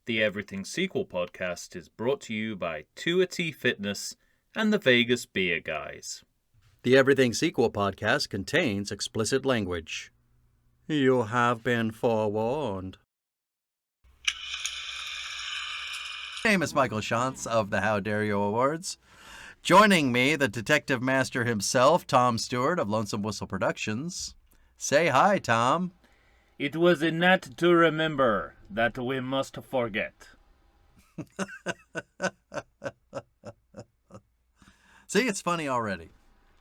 The Everything Sequel podcast is brought to you by 2T Fitness and the Vegas Beer Guys. The Everything Sequel podcast contains explicit language. You have been forewarned. My name is Michael Shantz of the How Dare You Awards. Joining me, the detective master himself, Tom Stewart of Lonesome Whistle Productions. Say hi, Tom. It was a night to remember that we must forget. See, it's funny already.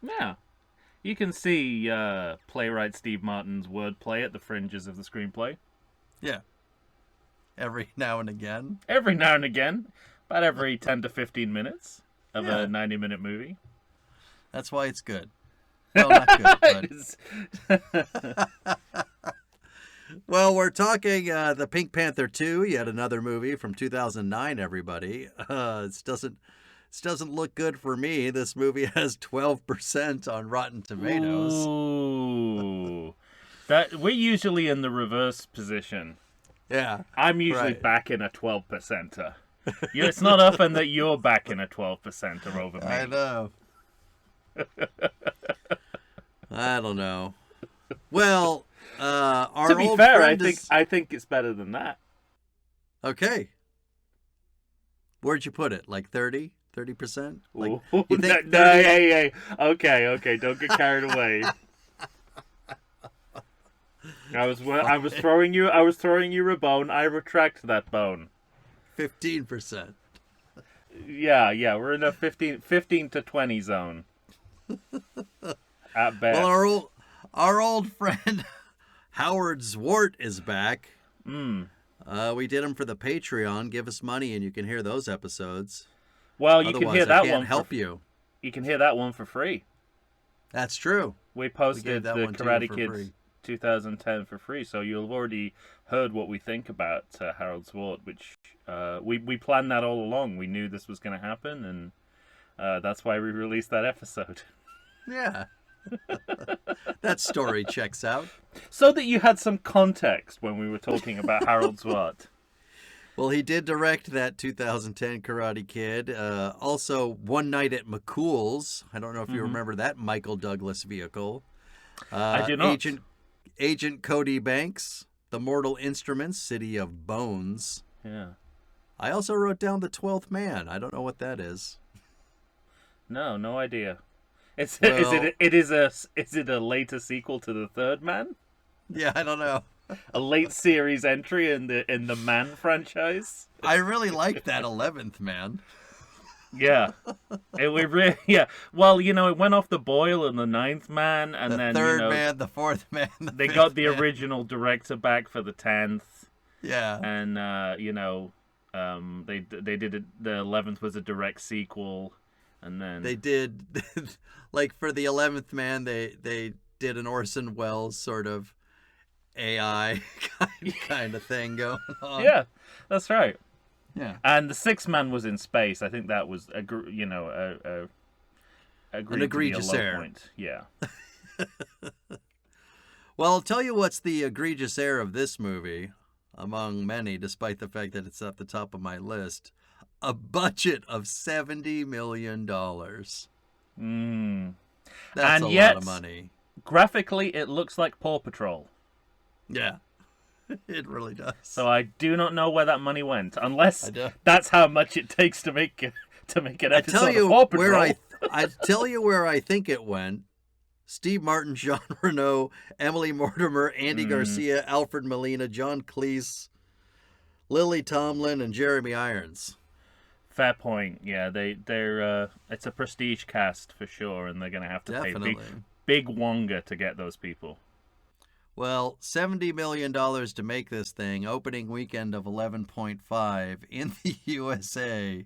Yeah. You can see playwright Steve Martin's wordplay at the fringes of the screenplay. Yeah. Every now and again. Every now and again. About every 10 to 15 minutes of a 90-minute movie. That's why it's good. Well, not good, but... Well, we're talking the Pink Panther 2, yet another movie from 2009, everybody. It doesn't look good for me. This movie has 12% on Rotten Tomatoes. Ooh. We're usually in the reverse position. Yeah. I'm usually backing a 12%er. It's not often that you're backing a 12%er over me. I know. I don't know. Well... to be fair, I think it's better than that. Okay. Where'd you put it? Like 30%? 30%? Like, you think hey. Okay, don't get carried away. I was throwing you a bone. I retract that bone. 15%. Yeah, we're in a 15 to 20 zone. At best. Well, our old friend Howard Zwart is back. We did him for the Patreon. Give us money and you can hear those episodes. Well, you can hear that I can't one. Help you. You can hear that one for free. That's true. We posted the Karate Kid 2010 for free, so you'll have already heard what we think about Harold Zwart, which we planned that all along. We knew this was going to happen, and that's why we released that episode. Yeah. That story checks out. So that you had some context when we were talking about Harold Zwart. Well, he did direct that 2010 Karate Kid. Also, One Night at McCool's. I don't know if you remember that Michael Douglas vehicle. I do not. Agent Cody Banks, The Mortal Instruments, City of Bones. Yeah. I also wrote down The 12th Man. I don't know what that is. No idea. Is Well, it a later sequel to The Third Man? Yeah, I don't know. A late series entry in the Man franchise? I really liked that 11th Man. Yeah. Well, it went off the boil in the 9th Man, and then the third man, the fourth man. They got the original director back for the 10th. Yeah. And they did it. The 11th was a direct sequel, and then they did like for the 11th Man, they did an Orson Welles sort of AI kind of thing going on. Yeah, that's right. Yeah. And the 6th Man was in space. I think that was an egregious error. Point. Yeah. Well, I'll tell you what's the egregious error of this movie, among many, despite the fact that it's at the top of my list. A budget of $70 million. That's a lot of money. Graphically, it looks like Paw Patrol. Yeah, it really does. So I do not know where that money went, unless that's how much it takes to make an episode of Paw Patrol. I tell you where I think it went. Steve Martin, Jean Reno, Emily Mortimer, Andy Garcia, Alfred Molina, John Cleese, Lily Tomlin, and Jeremy Irons. Fair point. Yeah, they're it's a prestige cast for sure, and they're going to have to pay big wonga to get those people. Well, $70 million to make this thing, opening weekend of 11.5 in the USA.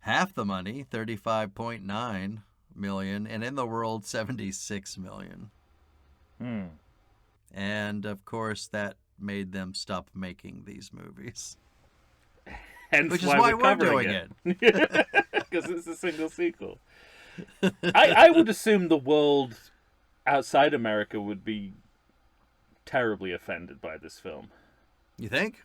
Half the money, 35.9 million, and in the world, 76 million. And of course, that made them stop making these movies. Hence which is why we're doing it. Because it's a single sequel. I would assume the world outside America would be terribly offended by this film. You think?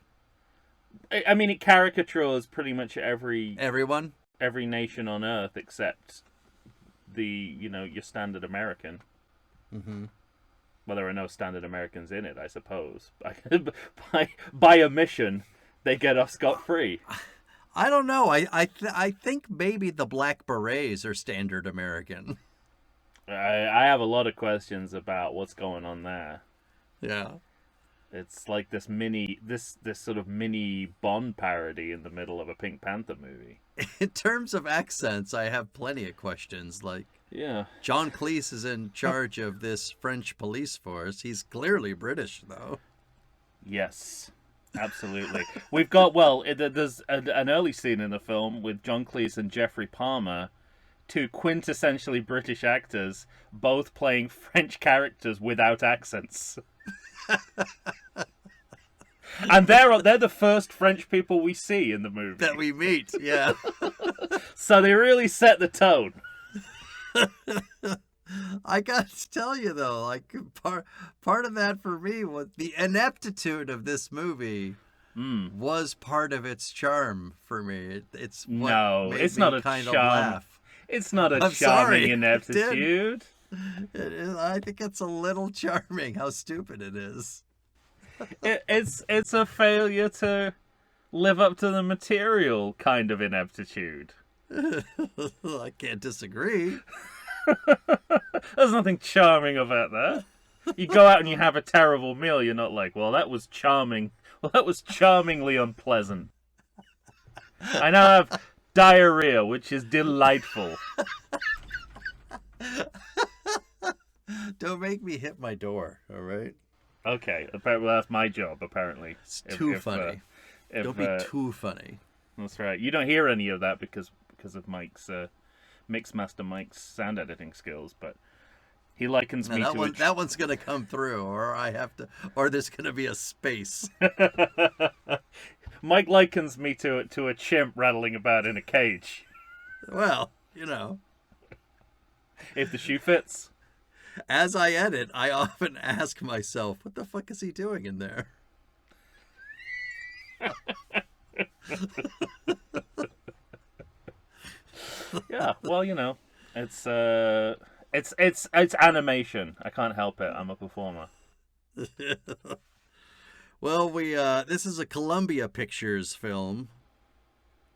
I mean, it caricatures pretty much everyone. every nation on Earth except your standard American. Mm-hmm. Well, there are no standard Americans in it, I suppose. By omission, they get off scot-free. I don't know. I think maybe the Black Berets are standard American. I have a lot of questions about what's going on there. Yeah. It's like this sort of mini Bond parody in the middle of a Pink Panther movie. In terms of accents, I have plenty of questions. Like, yeah, John Cleese is in charge of this French police force. He's clearly British, though. Yes, absolutely. We've got there's an early scene in the film with John Cleese and Jeffrey Palmer, two quintessentially British actors, both playing French characters without accents. And they're the first French people we see in the movie. That we meet, yeah. So they really set the tone. I got to tell you, though, like part of that for me was the ineptitude of this movie was part of its charm for me. It's not a kind charm. of laugh. It's not a I'm charming sorry, ineptitude. I think it's a little charming how stupid it is. It's a failure to live up to the material kind of ineptitude. I can't disagree. There's nothing charming about that. You go out and you have a terrible meal, you're not like, well, that was charming. Well, that was charmingly unpleasant. I now have diarrhea, which is delightful. Don't make me hit my door, all right? Okay, well, that's my job, apparently. It's too funny. Don't be too funny. That's right. You don't hear any of that because of Mike's Mixmaster Mike's sound editing skills, but he likens me to that one's gonna come through, or there's gonna be a space. Mike likens me to a chimp rattling about in a cage. Well, if the shoe fits. As I edit, I often ask myself, what the fuck is he doing in there? Yeah, well, it's animation. I can't help it. I'm a performer. Well, this is a Columbia Pictures film.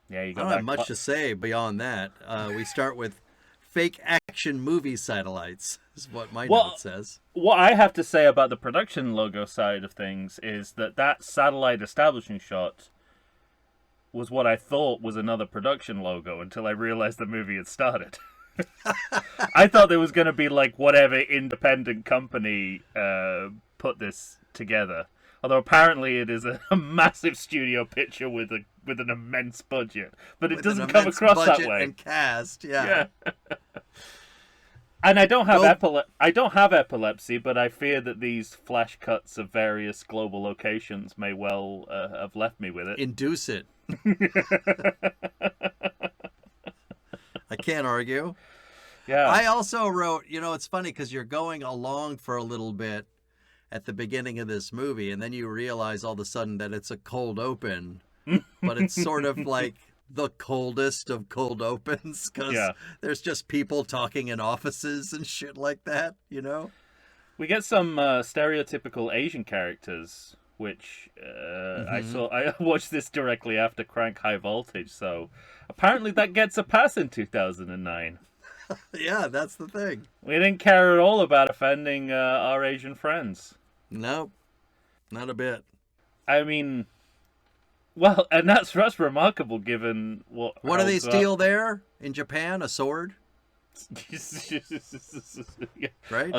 Yeah, you got I don't have much to say beyond that. We start with fake action movie satellites, is what my note says. What I have to say about the production logo side of things is that satellite establishing shot was what I thought was another production logo until I realized the movie had started. I thought there was going to be like whatever independent company put this together. Although apparently it is a massive studio picture with an immense budget, but it doesn't come across that way. And cast, yeah. And I don't have epilepsy, but I fear that these flash cuts of various global locations may well have left me with it. Induce it. I can't argue. Yeah. I also wrote, it's funny because you're going along for a little bit at the beginning of this movie, and then you realize all of a sudden that it's a cold open, but it's sort of like the coldest of cold opens because there's just people talking in offices and shit like that, We get some stereotypical Asian characters, which I watched this directly after Crank High Voltage, so apparently that gets a pass in 2009. Yeah, that's the thing. We didn't care at all about offending our Asian friends. Nope, not a bit. I mean, well, and that's remarkable given what. What do they steal there in Japan? A sword? Right?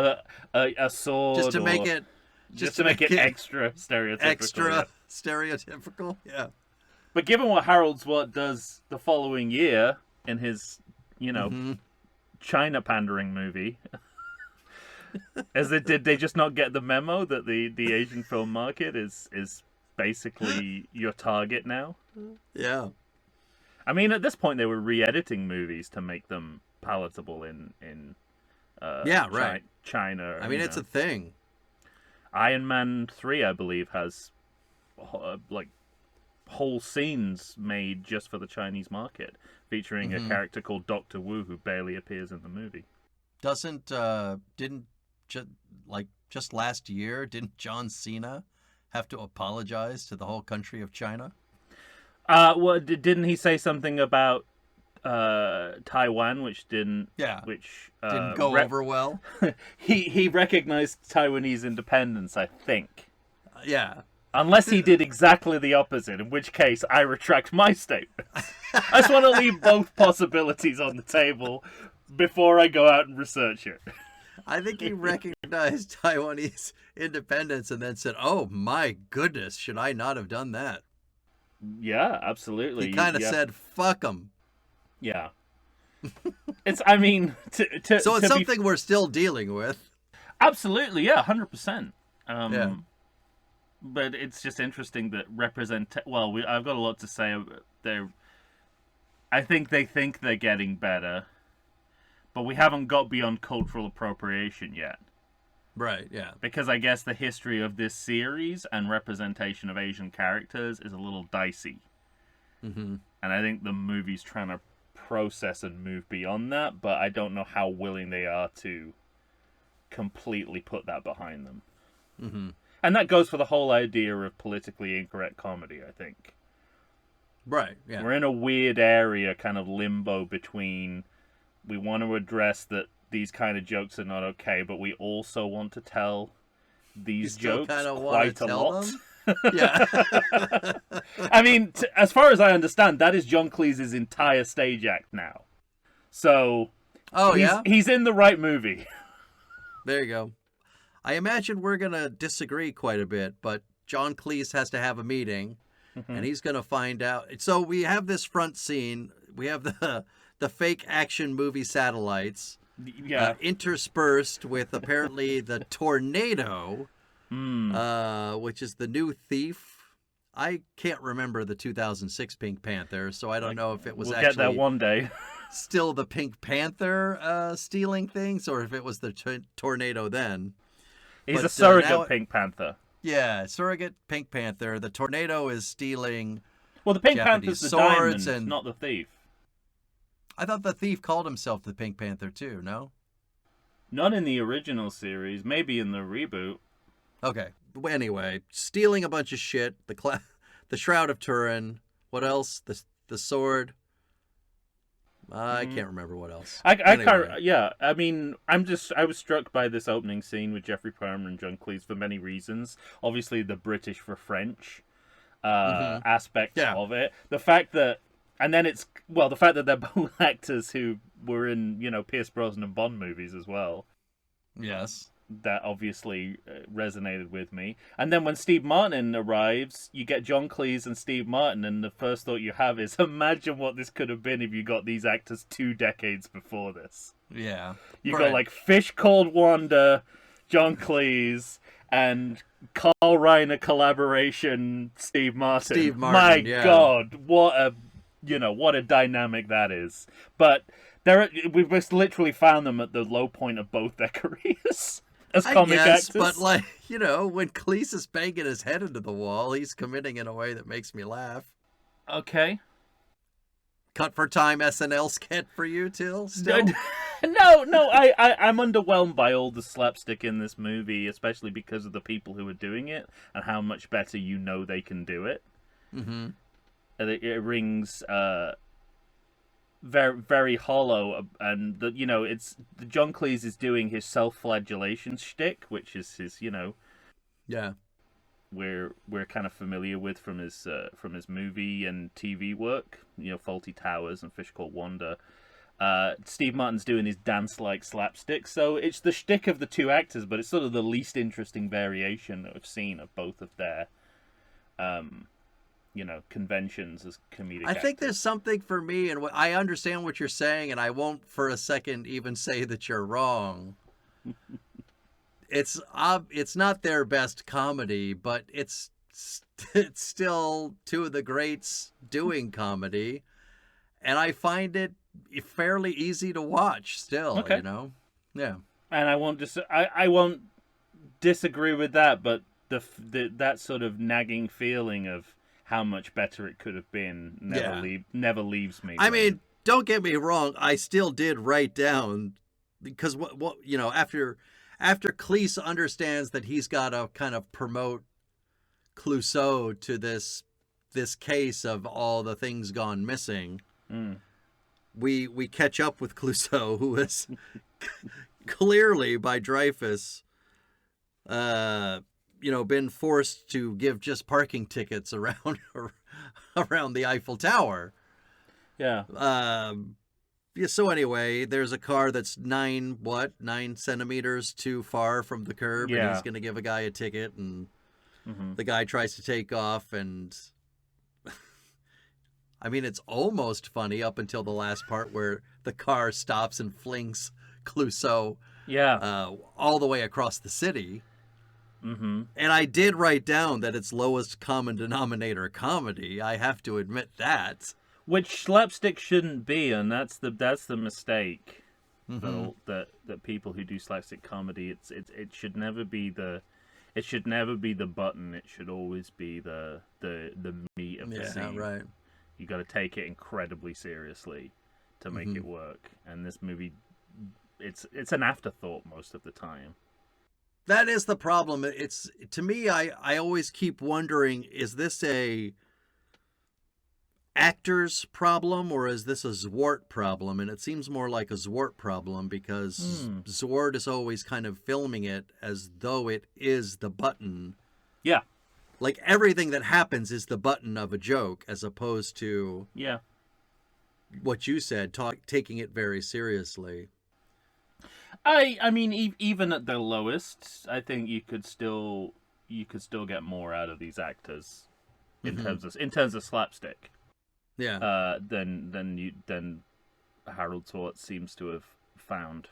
A sword. Just to make it. Just to make it extra stereotypical. Extra stereotypical, yeah. But given what Harold Swart does the following year in his, China pandering movie, did they just not get the memo that the Asian film market is basically your target now? Yeah. I mean, at this point, they were re-editing movies to make them palatable in China. I mean, it's a thing. Iron Man 3, I believe, has like whole scenes made just for the Chinese market, featuring a character called Doctor Wu who barely appears in the movie. Just last year, didn't John Cena have to apologize to the whole country of China? Well, didn't he say something about Taiwan, which didn't go over well? he recognized Taiwanese independence, I think. Yeah. Unless he did exactly the opposite, in which case I retract my statement. I just want to leave both possibilities on the table before I go out and research it. I think he recognized Taiwanese independence and then said, "Oh my goodness, should I not have done that?" Yeah, absolutely. He kind of said, "Fuck them." Yeah. It's. I mean, so it's something we're still dealing with. Absolutely, yeah, 100%. Yeah. But it's just interesting that I've got a lot to say. I think they think they're getting better, but we haven't got beyond cultural appropriation yet. Right, yeah. Because I guess the history of this series and representation of Asian characters is a little dicey. Mm-hmm. And I think the movie's trying to process and move beyond that, but I don't know how willing they are to completely put that behind them. Mm-hmm. And that goes for the whole idea of politically incorrect comedy, I think. Right, yeah. We're in a weird area, kind of limbo between we want to address that these kind of jokes are not okay, but we also want to tell these jokes quite a lot. Yeah. I mean, as far as I understand, that is John Cleese's entire stage act now. So, he's in the right movie. There you go. I imagine we're going to disagree quite a bit, but John Cleese has to have a meeting, and he's going to find out. So we have this front scene. We have the fake action movie satellites interspersed with apparently the tornado, which is the new thief. I can't remember the 2006 Pink Panther, so I don't know if it was we'll actually get that one day. Still the Pink Panther stealing things, or if it was the tornado then. He's a surrogate Pink Panther. Yeah, surrogate Pink Panther. The tornado is stealing. Well, the Pink Japanese Panther's the swords diamond, not the thief. I thought the thief called himself the Pink Panther too. No. Not in the original series. Maybe in the reboot. Okay. Anyway, stealing a bunch of shit. The Shroud of Turin. What else? The sword. I can't remember what else. I can't. Yeah, I mean, I was struck by this opening scene with Jeffrey Palmer and John Cleese for many reasons. Obviously, the British for French aspect of it. The fact that, the fact that they're both actors who were in, Pierce Brosnan and Bond movies as well. Yes. That obviously resonated with me. And then when Steve Martin arrives, you get John Cleese and Steve Martin, and the first thought you have is, imagine what this could have been if you got these actors 2 decades before this. Yeah. You got like Fish Called Wanda, John Cleese, and Carl Reiner collaboration, Steve Martin. My God, what a dynamic that is. But we've just literally found them at the low point of both their careers. As comic actors. But when Cleese is banging his head into the wall, he's committing in a way that makes me laugh. Okay. Cut for time SNL sketch for you, still? No, I'm underwhelmed by all the slapstick in this movie, especially because of the people who are doing it and how much better they can do it. Mm-hmm. It rings very, very hollow, and it's John Cleese is doing his self-flagellation shtick, which is his, we're kind of familiar with from his movie and TV work, Faulty Towers and Fish Called Wanda. Steve Martin's doing his dance-like slapstick, so it's the shtick of the two actors, but it's sort of the least interesting variation that we've seen of both of their conventions as comedic actors. I think there's something for me, and I understand what you're saying, and I won't for a second even say that you're wrong. It's not their best comedy, but it's still two of the greats doing comedy, and I find it fairly easy to watch still. Okay. Yeah. And I won't disagree with that, but the that sort of nagging feeling of how much better it could have been never leaves me. I mean, don't get me wrong. I still did write down, because what after Cleese understands that he's got to kind of promote Clouseau to this case of all the things gone missing. We catch up with Clouseau, who is clearly by Dreyfus, been forced to give just parking tickets around the Eiffel Tower. Yeah. So anyway, there's a car that's 9 centimeters too far from the curb, and he's going to give a guy a ticket, and the guy tries to take off, and I mean, it's almost funny up until the last part where the car stops and flings Clouseau all the way across the city. And I did write down that it's lowest common denominator comedy. I have to admit that. Which slapstick shouldn't be, and that's the mistake. That people who do slapstick comedy, it should never be the button. It should always be the meat of the scene. Right. You got to take it incredibly seriously to make it work. And this movie, it's an afterthought most of the time. That is the problem. It's, to me, I always keep wondering, is this a actor's problem or is this a Zwart problem? And it seems more like a Zwart problem, because Zwart is always kind of filming it as though it is the button. Yeah. Like everything that happens is the button of a joke, as opposed to what you said, taking it very seriously. I mean, even at the lowest, I think you could still get more out of these actors in terms of slapstick. Yeah. Than Harold Zwart seems to have found.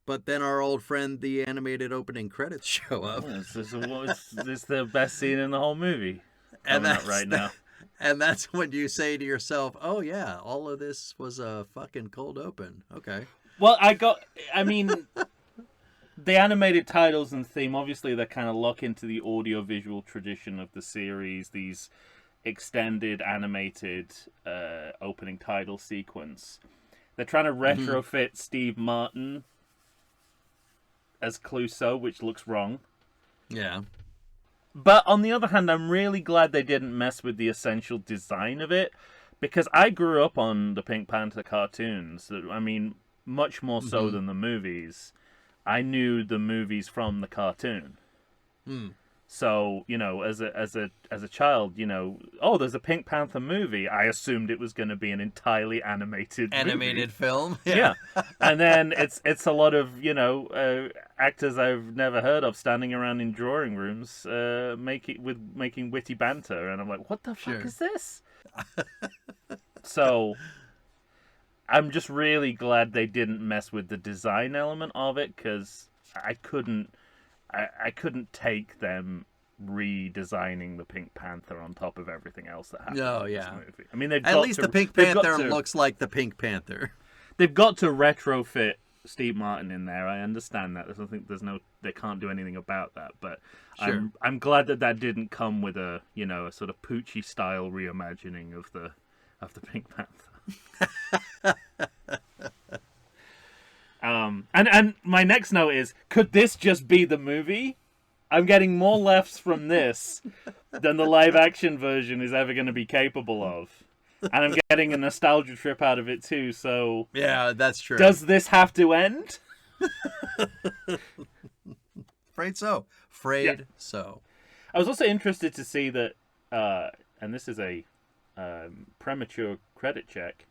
But then our old friend, the animated opening credits, show up. This is the best scene in the whole movie. And that's right now. And that's when you say to yourself, "Oh yeah, all of this was a fucking cold open." Okay. Well, the animated titles and theme, obviously, they kind of lock into the audio-visual tradition of the series. These extended animated opening title sequence. They're trying to retrofit Steve Martin as Clouseau, which looks wrong. Yeah. But on the other hand, I'm really glad they didn't mess with the essential design of it, because I grew up on the Pink Panther cartoons. I mean, much more so than the movies. I knew the movies from the cartoon. So, as a child, there's a Pink Panther movie. I assumed it was going to be an entirely animated movie. Film. Yeah. And then it's a lot of, actors I've never heard of standing around in drawing rooms making witty banter, and I'm like, what the fuck is this? So I'm just really glad they didn't mess with the design element of it, because I couldn't take them redesigning the Pink Panther on top of everything else that happened in this movie. I mean, at least the Pink Panther looks like the Pink Panther. They've got to retrofit Steve Martin in there. I understand that. They can't do anything about that. But I'm glad that didn't come with a sort of Poochie style reimagining of the Pink Panther. And my next note is, could this just be the movie? I'm getting more laughs from this than the live action version is ever going to be capable of. And I'm getting a nostalgia trip out of it too, so... Yeah, that's true. Does this have to end? Afraid so. So. I was also interested to see that, and this is a premature credit check,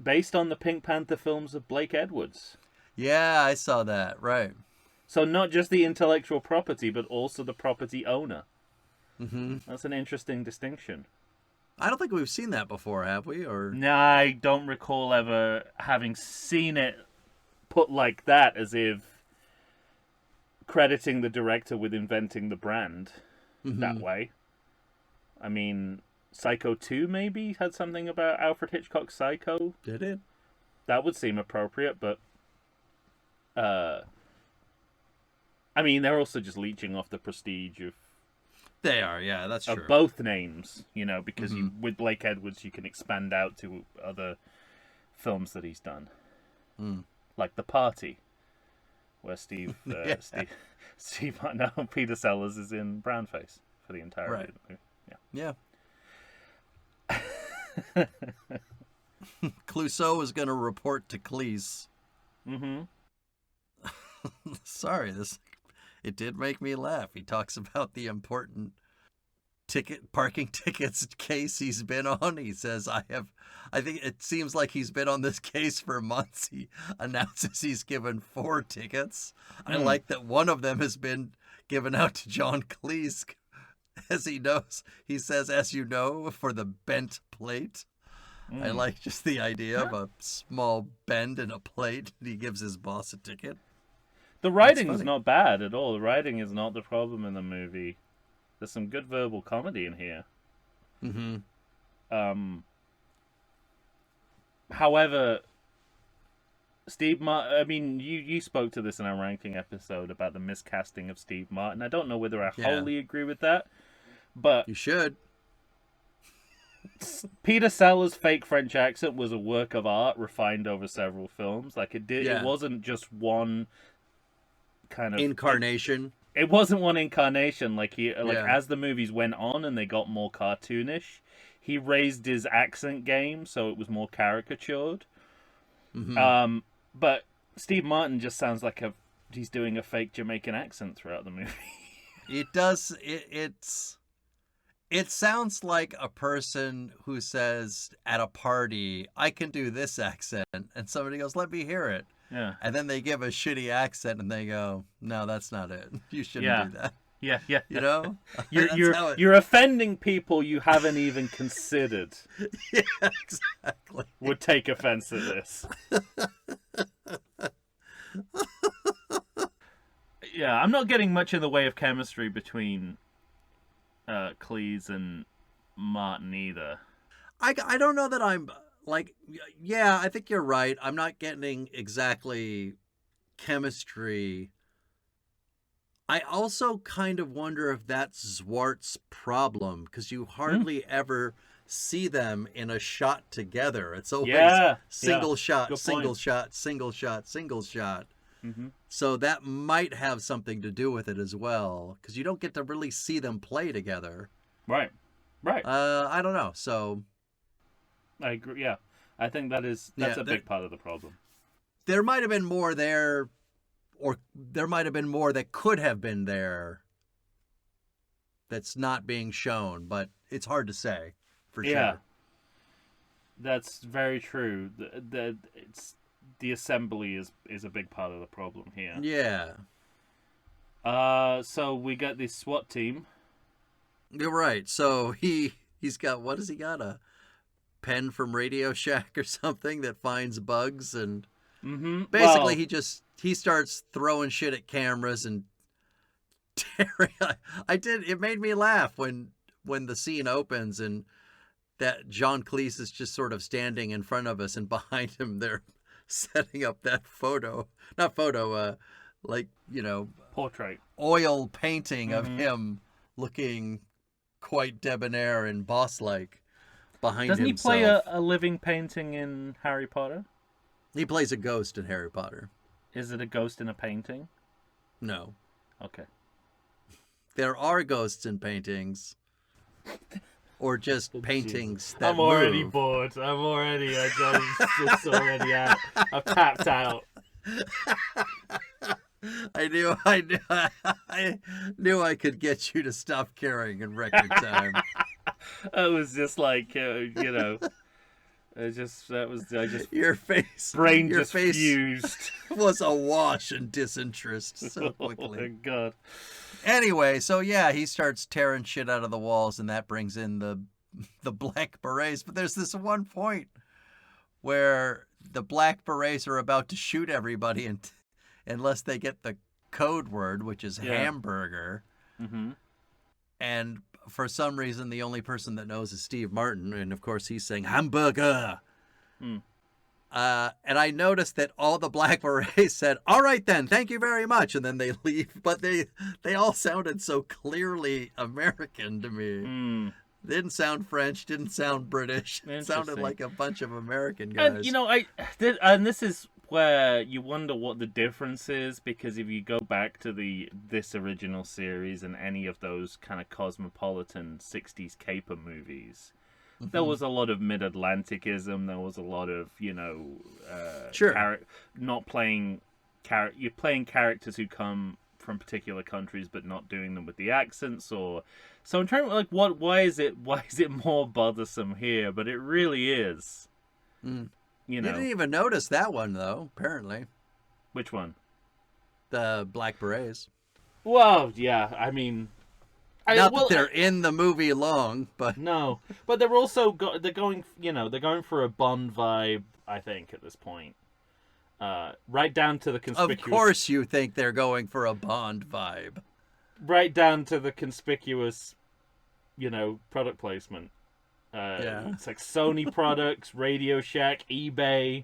based on the Pink Panther films of Blake Edwards. Yeah, I saw that, right. So not just the intellectual property, but also the property owner. That's an interesting distinction. I don't think we've seen that before, have we? Or no, I don't recall ever having seen it put like that, as if crediting the director with inventing the brand that way. I mean, Psycho 2 maybe had something about Alfred Hitchcock's Psycho. Did it? That would seem appropriate, but I mean, they're also just leeching off the prestige of They are, yeah, that's true. Of both names, because with Blake Edwards you can expand out to other films that he's done, like The Party, where Steve Peter Sellers is in brownface for the entirety of the movie. Yeah. Clouseau is going to report to Cleese. Sorry, it did make me laugh. He talks about the important parking tickets case he's been on. He says, I think it seems like he's been on this case for months. He announces he's given 4 tickets. I like that one of them has been given out to John Cleese, as he knows. He says, as you know, for the bent plate. I like just the idea of a small bend in a plate, and he gives his boss a ticket. The writing is not bad at all. The writing is not the problem in the movie. There's some good verbal comedy in here. However, Steve Martin, you spoke to this in our ranking episode about the miscasting of Steve Martin. I don't know whether I wholly agree with that, but you should. Peter Sellers' fake French accent was a work of art refined over several films. Like it wasn't just one kind of incarnation. It wasn't one incarnation. As the movies went on and they got more cartoonish, he raised his accent game so it was more caricatured. But Steve Martin just sounds like he's doing a fake Jamaican accent throughout the movie. It does. It sounds like a person who says at a party, I can do this accent. And somebody goes, let me hear it. Yeah. And then they give a shitty accent and they go, no, that's not it. You shouldn't do that. Yeah. You know? You're offending people you haven't even considered. Yeah, exactly. Would take offense at this. Yeah, I'm not getting much in the way of chemistry between Cleese and Martin either. I don't know that I'm like, yeah, I think you're right. I'm not getting exactly chemistry. I also kind of wonder if that's Zwart's problem, because you hardly ever see them in a shot together. It's always single shot, single shot, single shot, single shot. So that might have something to do with it as well, because you don't get to really see them play together. Right. I don't know. So I agree. Yeah, I think that's a big part of the problem. There might have been more there, or there might have been more that could have been there that's not being shown, but it's hard to say for sure. That's very true. The assembly is a big part of the problem here. Yeah. So we got this SWAT team. You're right. So he's got, what has he got? A pen from Radio Shack or something that finds bugs, and basically he starts throwing shit at cameras and tearing. It made me laugh when the scene opens and that John Cleese is just sort of standing in front of us, and behind him they're setting up that portrait, oil painting of him looking quite debonair and boss-like behind himself. Doesn't he play a living painting in Harry Potter? He plays a ghost in Harry Potter. Is it a ghost in a painting? No. Okay. There are ghosts in paintings. Or just paintings that I'm already move. bored. It's already out. I've tapped out. I knew I could get you to stop caring in record time. It was just like, your face fused. Was awash in disinterest so quickly. Oh my God. Anyway, so yeah, he starts tearing shit out of the walls, and that brings in the Black Berets. But there's this one point where the Black Berets are about to shoot everybody, and unless they get the code word, which is hamburger. And for some reason, the only person that knows is Steve Martin, and of course he's saying hamburger. And I noticed that all the Black Berets said, "All right then, thank you very much," and then they leave. But they all sounded so clearly American to me. Didn't sound French, didn't sound British. It sounded like a bunch of American guys. And this is where you wonder what the difference is, because if you go back to this original series and any of those kind of cosmopolitan 60s caper movies, there was a lot of mid-Atlanticism. There was a lot of, not playing you're playing characters who come from particular countries, but not doing them with the accents. So I'm trying to why is it more bothersome here? But it really is. You didn't even notice that one though. Apparently, which one? The Black Berets. Well, yeah. I mean, that they're in the movie long, but no. But they're also they're going for a Bond vibe. I think at this point, right down to the conspicuous. Of course, you think they're going for a Bond vibe. Right down to the conspicuous, product placement. It's like Sony products, Radio Shack, eBay.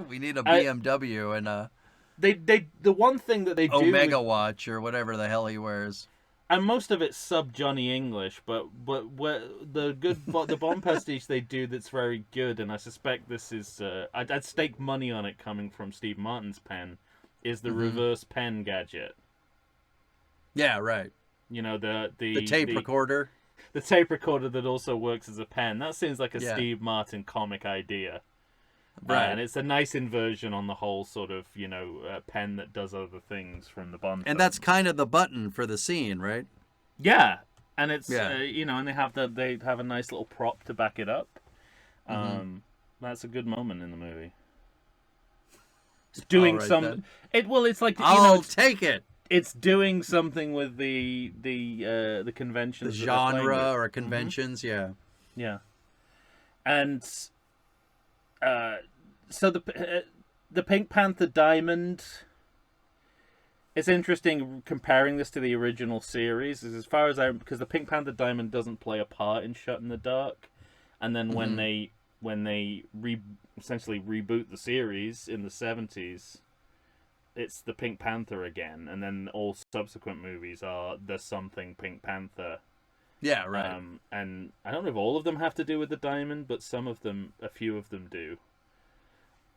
We need a BMW and a. The one thing that they do Omega watch or whatever the hell he wears. And most of it's sub Johnny English, but the Bond pastiche they do that's very good, and I suspect this is I'd stake money on it coming from Steve Martin's pen, is the reverse pen gadget. Yeah, right. The tape recorder. The tape recorder that also works as a pen. That seems like a Steve Martin comic idea. Right. And it's a nice inversion on the whole sort of, pen that does other things from the Bond. And that's kind of the button for the scene, right? Yeah. And it's, and they have a nice little prop to back it up. That's a good moment in the movie. It's doing something. It's like, I'll take it. It's doing something with the conventions, the genre or conventions, yeah. And so the Pink Panther diamond. It's interesting comparing this to the original series, because the Pink Panther diamond doesn't play a part in Shut in the Dark, and then when they essentially reboot the series in the 70s. It's the Pink Panther again, and then all subsequent movies are the something Pink Panther. Yeah, right. And I don't know if all of them have to do with the diamond, but a few of them do.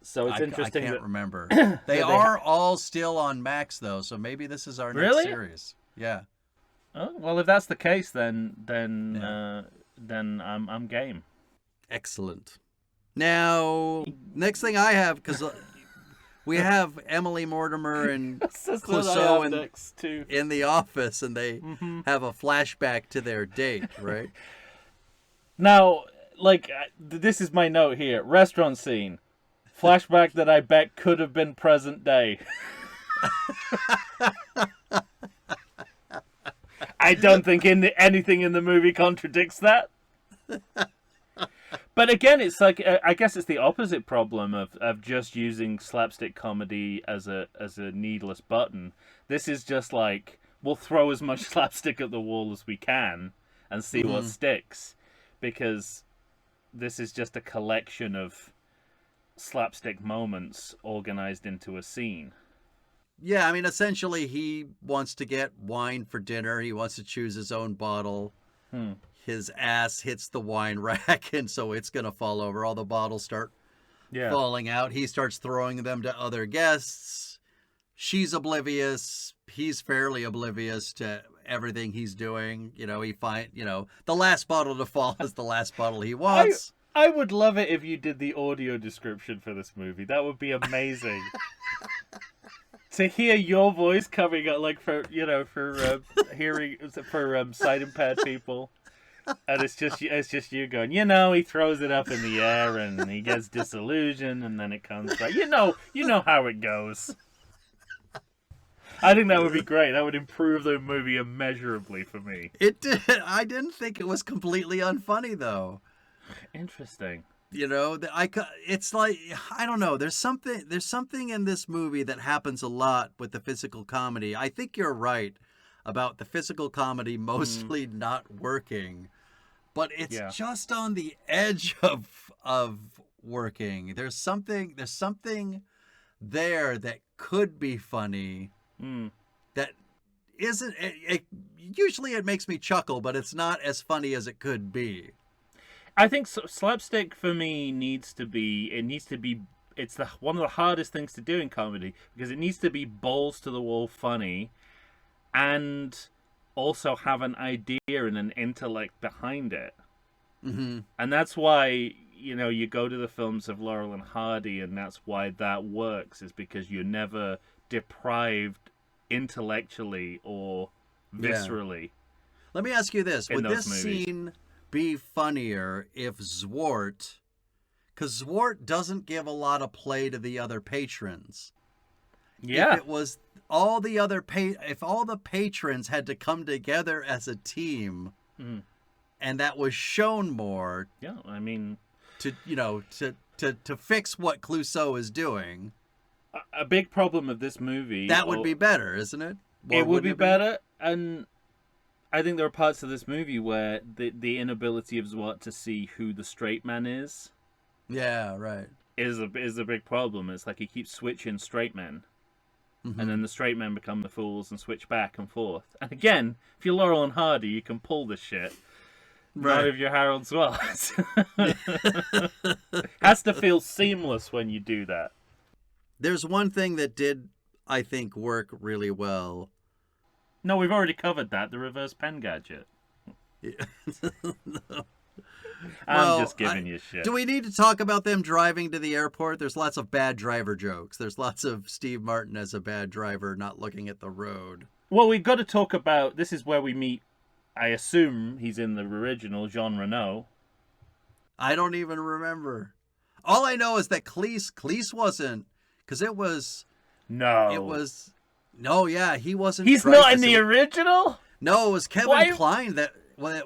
So it's interesting. I can't remember. They are all still on Max though, so maybe this is our next series. Yeah. Oh, well, if that's the case, then I'm game. Excellent. Now, next thing I have, because. We have Emily Mortimer and Clouseau in the office, and they have a flashback to their date, right? Now, this is my note here. Restaurant scene. Flashback that I bet could have been present day. I don't think anything in the movie contradicts that. But again, it's like I guess it's the opposite problem of just using slapstick comedy as a needless button. This is just like, we'll throw as much slapstick at the wall as we can and see what sticks, because this is just a collection of slapstick moments organized into a scene. Yeah, I mean, essentially, he wants to get wine for dinner. He wants to choose his own bottle. His ass hits the wine rack, and so it's going to fall over. All the bottles start falling out. He starts throwing them to other guests. She's oblivious. He's fairly oblivious to everything he's doing. The last bottle to fall is the last bottle he wants. I would love it if you did the audio description for this movie. That would be amazing. To hear your voice coming up, for hearing, for sight impaired people. And it's just you going, he throws it up in the air and he gets disillusioned and then it comes back. You know how it goes. I think that would be great. That would improve the movie immeasurably for me. It did. I didn't think it was completely unfunny though. Interesting. It's like, I don't know. There's something in this movie that happens a lot with the physical comedy. I think you're right about the physical comedy mostly not working, but it's just on the edge of working. There's something there that could be funny that isn't. Usually it makes me chuckle, but it's not as funny as it could be. I think slapstick for me needs to be. It's one of the hardest things to do in comedy because it needs to be balls to the wall funny, and also have an idea and an intellect behind it. Mm-hmm. And that's why, you go to the films of Laurel and Hardy, and that's why that works, is because you're never deprived intellectually or viscerally. Yeah. Let me ask you this. Would this movies. Scene be funnier if Zwart... Because Zwart doesn't give a lot of play to the other patrons. Yeah. If it was all the other... if all the patrons had to come together as a team... and that was shown more. Yeah, I mean, to fix what Clouseau is doing. A big problem of this movie. That would be better, isn't it? It would be better, and I think there are parts of this movie where the inability of Zwart to see who the straight man is. Yeah, right. Is a big problem. It's like he keeps switching straight men. And then the straight men become the fools and switch back and forth. And again, if you're Laurel and Hardy, you can pull this shit. Right. Not if you're Harold Zwart. Has to feel seamless when you do that. There's one thing that did, I think, work really well. No, we've already covered that. The reverse pen gadget. Yeah. No. I'm just giving you shit. Do we need to talk about them driving to the airport? There's lots of bad driver jokes. There's lots of Steve Martin as a bad driver not looking at the road. Well, we've got to talk about... This is where we meet... I assume he's in the original, Jean Reno. I don't even remember. All I know is that Cleese wasn't, because it was... No. It was... No, yeah, he wasn't... He's Dreyfus. not in the original? No, it was Kevin Kline that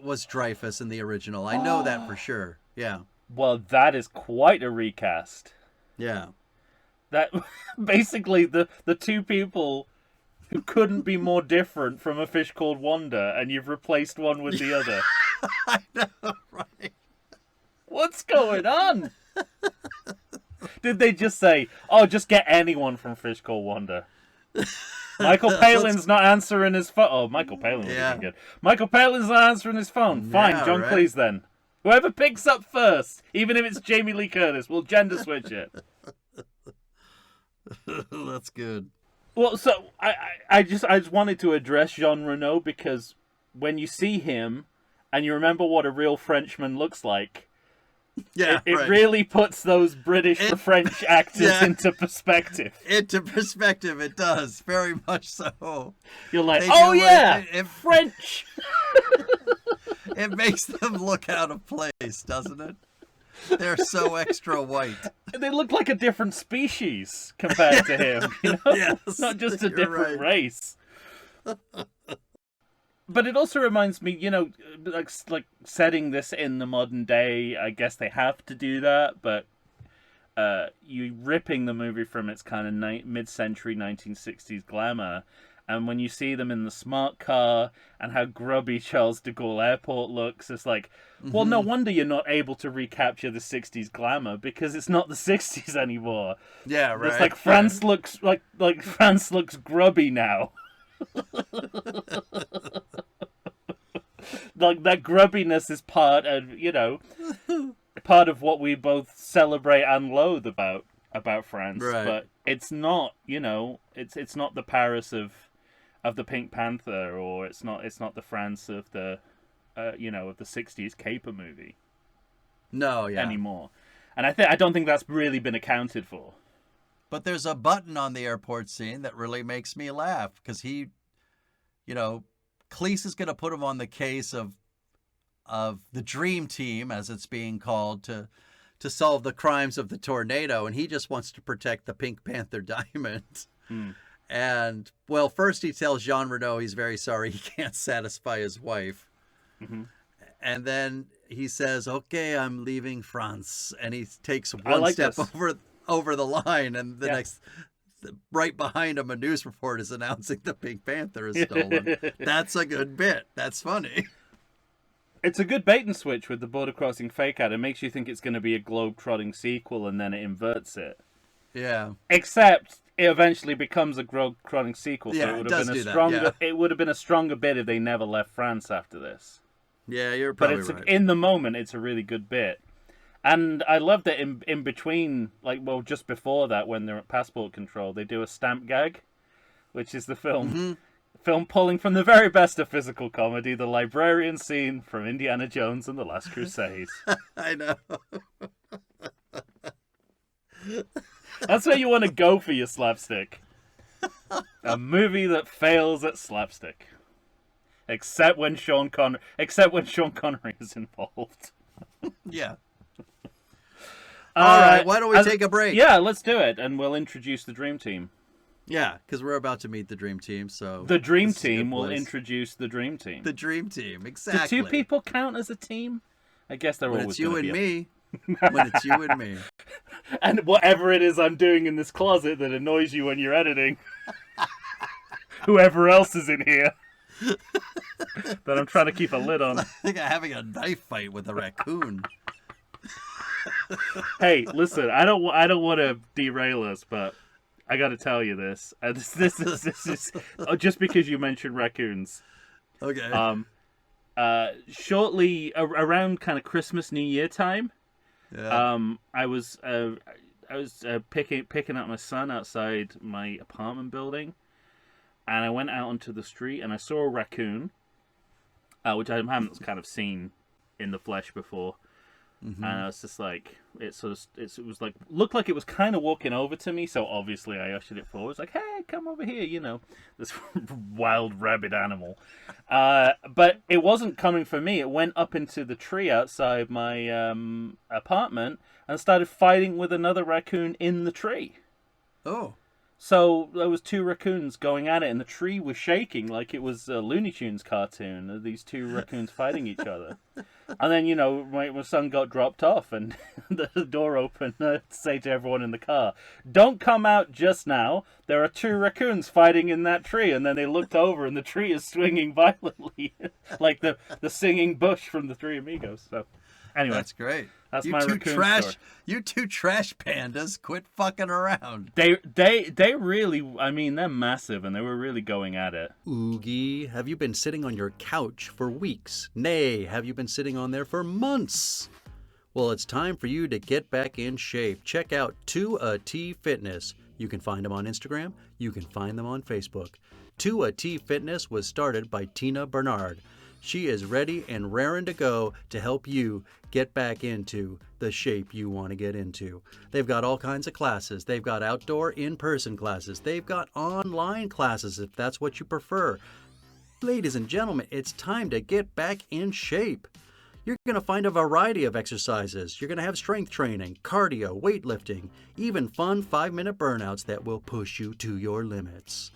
was Dreyfus in the original. I know that for sure. Yeah. Well, that is quite a recast. Yeah. That basically the two people... who couldn't be more different from A Fish Called Wanda, and you've replaced one with the other. I know, right? What's going on? Did they just say, just get anyone from Fish Called Wanda? Michael Palin's not answering his phone. Oh, Michael Palin would have been good. Michael Palin's not answering his phone. Fine, Yeah, John right? Cleese then. Whoever picks up first, even if it's Jamie Lee Curtis, we'll gender switch it. That's good. Well, so I just wanted to address Jean Reno because when you see him and you remember what a real Frenchman looks like, Yeah, it right. really puts those British to French actors into perspective. Into perspective, it does. Very much so. You're like, It French! It makes them look out of place, doesn't it? They're so extra white. They look like a different species compared to him. Yes, It's not just a you're different right. race. But it also reminds me, like setting this in the modern day, I guess they have to do that, but you ripping the movie from its kind of mid-century 1960s glamour, and when you see them in the smart car and how grubby Charles de Gaulle Airport looks, it's like, well, no wonder you're not able to recapture the 60s glamour because it's not the 60s anymore. Yeah, right. It's like France looks like France looks grubby now. Like that grubbiness is part of what we both celebrate and loathe about France, Right. but it's not, it's not the Paris of the Pink Panther, or it's not the France of the of the 60s caper movie. No, yeah. Anymore. And I don't think that's really been accounted for. But there's a button on the airport scene that really makes me laugh because he, Cleese is going to put him on the case of the Dream Team, as it's being called, to solve the crimes of the tornado, and he just wants to protect the Pink Panther diamond. And, well, first he tells Jean Reno he's very sorry he can't satisfy his wife. Mm-hmm. And then he says, okay, I'm leaving France. And he takes one step over the line, and the next, right behind him, a news report is announcing the Pink Panther is stolen. That's a good bit. That's funny. It's a good bait and switch with the border crossing fake out. It makes you think it's going to be a globe-trotting sequel, and then it inverts it. Yeah. Except it eventually becomes a globe-trotting sequel, so Yeah, it would it have does been a do that, stronger. yeah. It would have been a stronger bit if they never left France after this. Yeah, you're But probably right. in the moment, it's a really good bit. And I love that in between, just before that, when they're at passport control, they do a stamp gag, which is the film pulling from the very best of physical comedy, the librarian scene from Indiana Jones and the Last Crusade. I know. That's where you want to go for your slapstick. A movie that fails at slapstick. Except when Sean Connery is involved. Yeah. All right, why don't we take a break? Yeah, let's do it, and we'll introduce the Dream Team. Yeah, because we're about to meet the Dream Team, so... The Dream Team will introduce the Dream Team. The Dream Team, exactly. Do two people count as a team? I guess they're always going to be... When it's you and me. And whatever it is I'm doing in this closet that annoys you when you're editing. Whoever else is in here. That I'm trying to keep a lid on. I think I'm having a knife fight with a raccoon. Hey, listen, I don't want to derail us, but I got to tell you this. This is just because you mentioned raccoons. Okay. Shortly around kind of Christmas, New Year time, I was picking up my son outside my apartment building, and I went out onto the street and I saw a raccoon, which I haven't kind of seen in the flesh before. And I was just like, it was like, looked like it was kind of walking over to me, so obviously I ushered it forward. It's like, hey, come over here, this wild rabid animal. But it wasn't coming for me. It went up into the tree outside my apartment and started fighting with another raccoon in the tree. Oh. So there was two raccoons going at it, and the tree was shaking like it was a Looney Tunes cartoon. These two raccoons fighting each other. And then, my son got dropped off, and the door opened to say to everyone in the car, "Don't come out just now. There are two raccoons fighting in that tree." And then they looked over, and the tree is swinging violently, like the singing bush from the Three Amigos. So, anyway, that's great. That's my raccoon story. You two trash pandas, quit fucking around. They really, I mean, they're massive, and they were really going at it. Oogie, have you been sitting on your couch for weeks? Nay, have you been sitting on there for months? Well, it's time for you to get back in shape. Check out 2AT Fitness. You can find them on Instagram. You can find them on Facebook. 2AT Fitness was started by Tina Bernard. She is ready and raring to go to help you get back into the shape you want to get into. They've got all kinds of classes. They've got outdoor in-person classes. They've got online classes if that's what you prefer. Ladies and gentlemen, it's time to get back in shape. You're going to find a variety of exercises. You're going to have strength training, cardio, weightlifting, even fun 5-minute burnouts that will push you to your limits.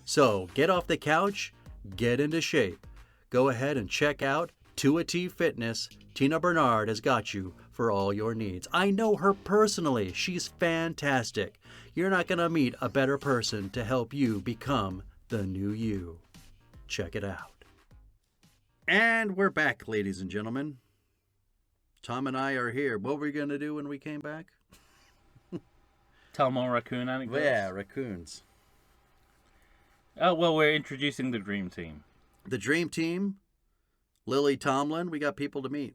So get off the couch, get into shape. Go ahead and check out 2AT Fitness. Tina Bernard has got you for all your needs. I know her personally. She's fantastic. You're not going to meet a better person to help you become the new you. Check it out. And we're back, ladies and gentlemen. Tom and I are here. What were we going to do when we came back? Tell more raccoon anecdotes? Yeah, raccoons. Oh, well, we're introducing the Dream Team. The Dream Team, Lily Tomlin, we got people to meet.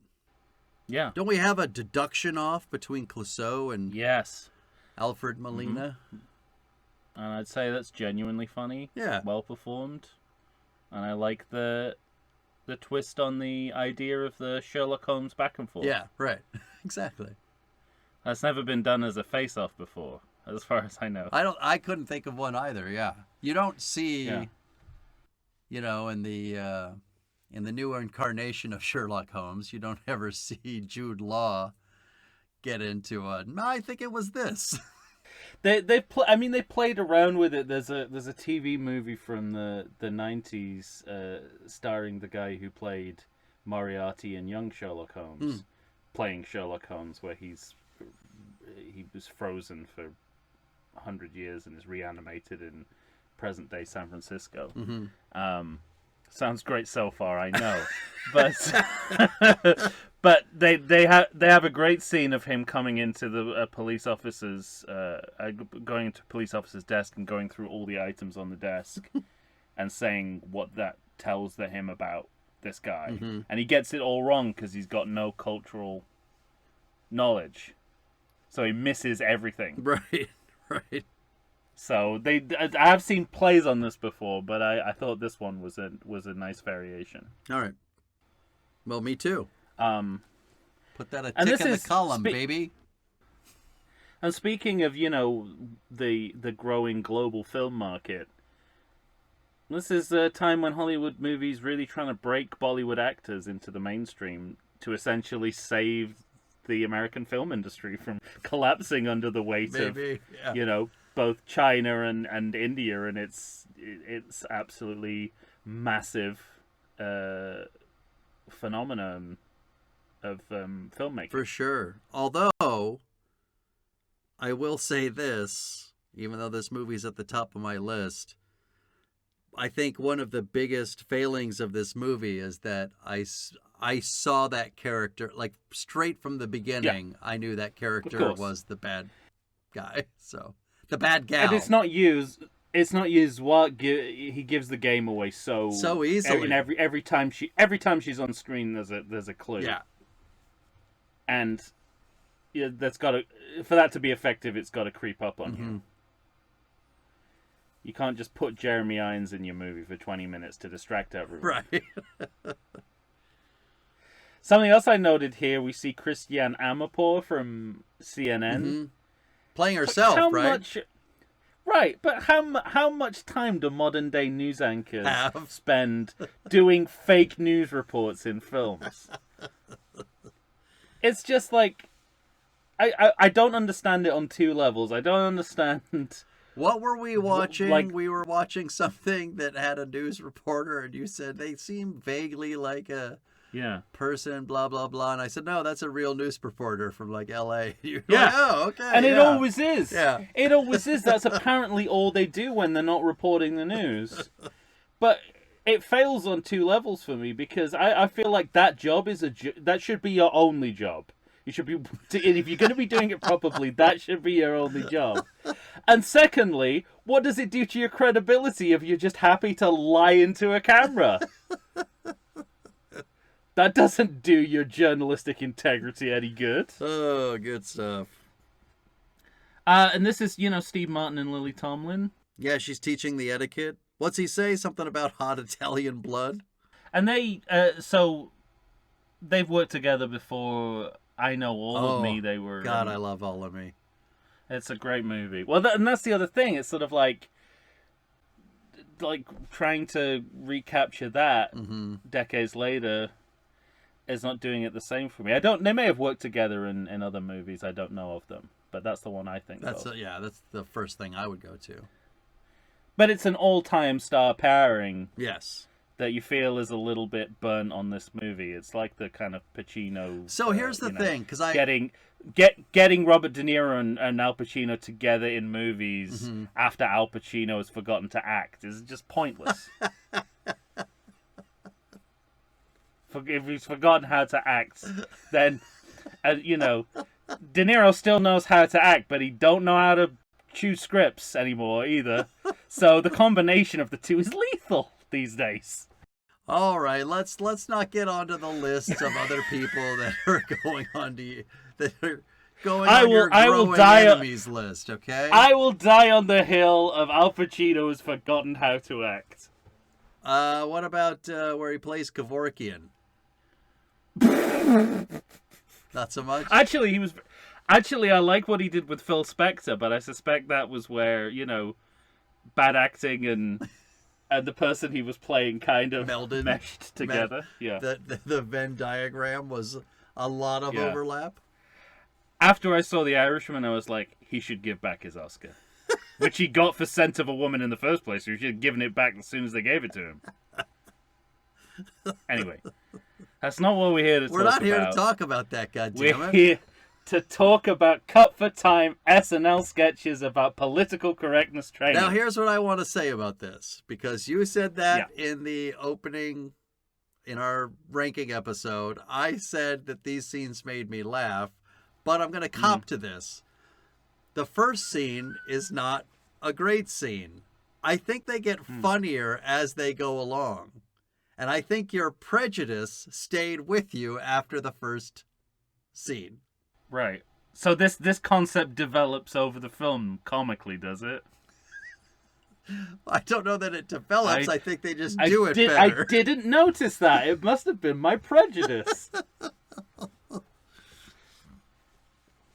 Yeah. Don't we have a deduction off between Clouseau and Alfred Molina? Mm-hmm. And I'd say that's genuinely funny. Yeah. Well performed. And I like the twist on the idea of the Sherlock Holmes back and forth. Yeah, right. Exactly. That's never been done as a face-off before, as far as I know. I couldn't think of one either, yeah. You don't see... You know, in the new incarnation of Sherlock Holmes, you don't ever see Jude Law get into I think it was this. They played around with it. There's a TV movie from the 90s starring the guy who played Moriarty in Young Sherlock Holmes, playing Sherlock Holmes, where he was frozen for 100 years and is reanimated in present day San Francisco. Sounds great so far, I know, but but they have a great scene of him coming into the police officer's going into police officer's desk and going through all the items on the desk and saying what that tells him about this guy, and he gets it all wrong because he's got no cultural knowledge, so he misses everything. Right. So I have seen plays on this before, but I thought this one was a nice variation. All right. Well, me too. Put that a tick in the column, baby. And speaking of, the growing global film market, this is a time when Hollywood movies really trying to break Bollywood actors into the mainstream to essentially save the American film industry from collapsing under the weight of, both China and India, and it's absolutely massive phenomenon of filmmaking. For sure. Although, I will say this, even though this movie's at the top of my list, I think one of the biggest failings of this movie is that I saw that character, like, straight from the beginning. I knew that character was the bad guy, so... The bad gal. And it's not used. What he gives the game away so easily. And every time she's on screen, there's a clue. Yeah. And that's for that to be effective, it's got to creep up on you. You can't just put Jeremy Irons in your movie for 20 minutes to distract everyone. Right. Something else I noted here: we see Christiane Amanpour from CNN. Playing herself, right? But how much time do modern day news anchors spend doing fake news reports in films? It's just like I don't understand it on two levels. I don't understand. What were we watching? We were watching something that had a news reporter, and you said they seem vaguely like a person, blah blah blah, and I said no, that's a real news reporter from like L.A. You're like, oh, okay, and it always is. Yeah, it always is. That's apparently all they do when they're not reporting the news. But it fails on two levels for me because I feel like that job is that should be your only job. You should be, if you're going to be doing it properly, that should be your only job. And secondly, what does it do to your credibility if you're just happy to lie into a camera? That doesn't do your journalistic integrity any good. Oh, good stuff. And this is, Steve Martin and Lily Tomlin. Yeah, she's teaching the etiquette. What's he say? Something about hot Italian blood? And they've worked together before. I Know All of Me. They were. God, I love All of Me. It's a great movie. Well, and that's the other thing. It's sort of like trying to recapture that decades later is not doing it the same for me. They may have worked together in other movies. I don't know of them, but that's the one I think that's of. That's the first thing I would go to. But it's an all-time star pairing. Yes. That you feel is a little bit burnt on this movie. It's like the kind of Pacino. So here's the thing, because getting Robert De Niro and Al Pacino together in movies after Al Pacino has forgotten to act is just pointless. If he's forgotten how to act, then De Niro still knows how to act, but he don't know how to choose scripts anymore either. So the combination of the two is lethal these days. All right, let's not get onto the list of other people that are going on your growing enemies list, okay? I will die on the hill of Al Pacino has forgotten how to act. What about where he plays Kevorkian? Not so much. Actually, I like what he did with Phil Spector, but I suspect that was where bad acting and the person he was playing kind of meshed together. The Venn diagram was a lot of overlap. After I saw The Irishman, I was like, he should give back his Oscar, which he got for Scent of a Woman in the first place. He should have given it back as soon as they gave it to him. Anyway, that's not what we're here to talk about. We're not here to talk about that, goddammit. We're here to talk about cut for time SNL sketches about political correctness training. Now, here's what I want to say about this, because you said that in the opening, in our ranking episode. I said that these scenes made me laugh, but I'm going to cop to this. The first scene is not a great scene. I think they get funnier as they go along. And I think your prejudice stayed with you after the first scene. Right. So this concept develops over the film comically, does it? I don't know that it develops. I think they just do it better. I didn't notice that. It must have been my prejudice.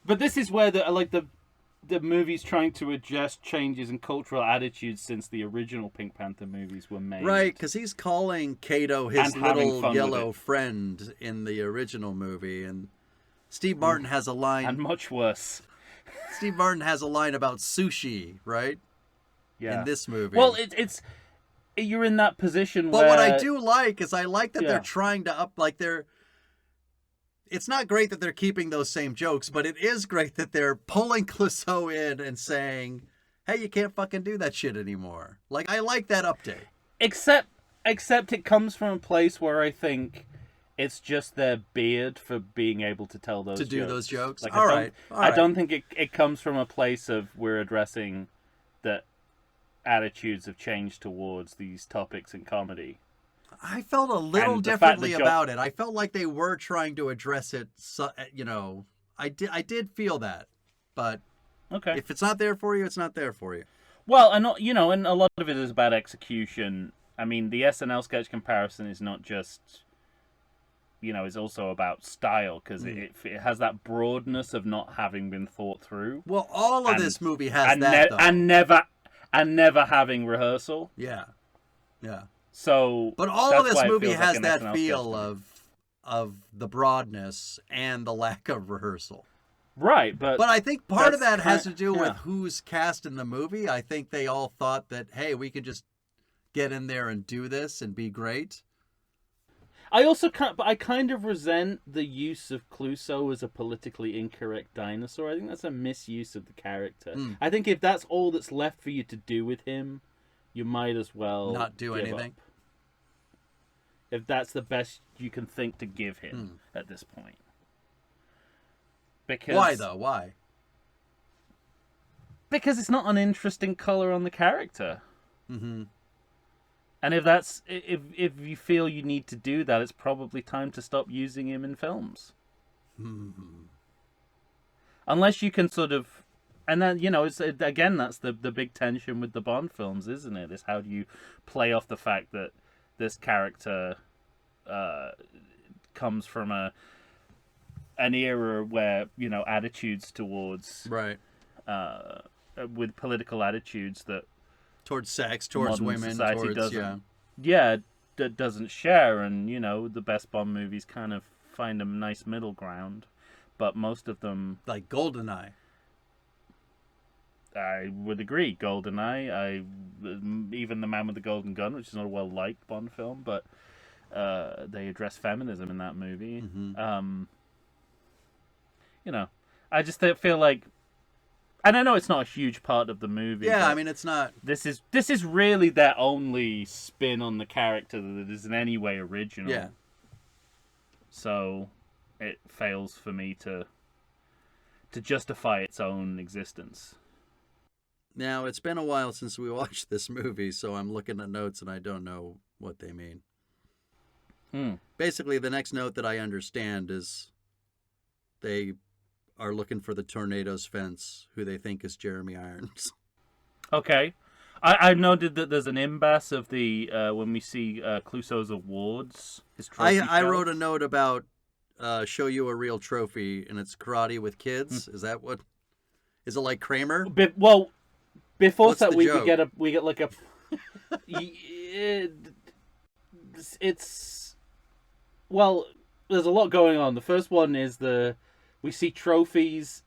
But this is where the movie's trying to adjust changes in cultural attitudes since the original Pink Panther movies were made. Right, because he's calling Kato his little yellow friend in the original movie, and Steve Martin has a line... And much worse. Steve Martin has a line about sushi, right? Yeah. In this movie. Well, it's you're in that position but where... what I do like is I like that they're trying to it's not great that they're keeping those same jokes, but it is great that they're pulling Clouseau in and saying, hey, you can't fucking do that shit anymore. Like, I like that update. Except it comes from a place where I think it's just their beard for being able to tell those jokes. To do those jokes? Like, All right. I don't think it comes from a place of we're addressing that attitudes have changed towards these topics in comedy. I felt a little differently about it. I felt like they were trying to address it. I did feel that, but if it's not there for you, it's not there for you. Well, and a lot of it is about execution. I mean, the SNL sketch comparison is not just, it's also about style, because it has that broadness of not having been thought through. Well, all of this movie has that, though. And never having rehearsal. Yeah. So, but all of this movie has that feel of the broadness and the lack of rehearsal. Right, but I think part of that has to do with who's cast in the movie. I think they all thought that, hey, we can just get in there and do this and be great. I kind of resent the use of Clouseau as a politically incorrect dinosaur. I think that's a misuse of the character. I think if that's all that's left for you to do with him, you might as well not do anything. Up. If that's the best you can think to give him at this point. Because why though? Why? Because it's not an interesting color on the character. Mm-hmm. And if you feel you need to do that, it's probably time to stop using him in films. Unless you can sort of, and then it's again that's the big tension with the Bond films, isn't it? Is how do you play off the fact that this character comes from an era where attitudes towards with political attitudes that towards sex, towards women, towards doesn't share, and the best Bond movies kind of find a nice middle ground, but most of them, like GoldenEye. I would agree. GoldenEye, even The Man with the Golden Gun, which is not a well-liked Bond film, but they address feminism in that movie. I just feel like, and I know it's not a huge part of the movie. Yeah, I mean, it's not. This is really their only spin on the character that is in any way original. Yeah. So it fails for me to justify its own existence. Now, it's been a while since we watched this movie, so I'm looking at notes and I don't know what they mean. Basically, the next note that I understand is they are looking for the Tornado's fence, who they think is Jeremy Irons. Okay. I noted that there's an impasse of the when we see Clouseau's awards. His trophy I shelf. wrote a note about show you a real trophy, and it's Karate with Kids. Is that what? Is it like Kramer? Well, before What's that the we joke? get like a. It's well, there's a lot going on. The first one is we see trophies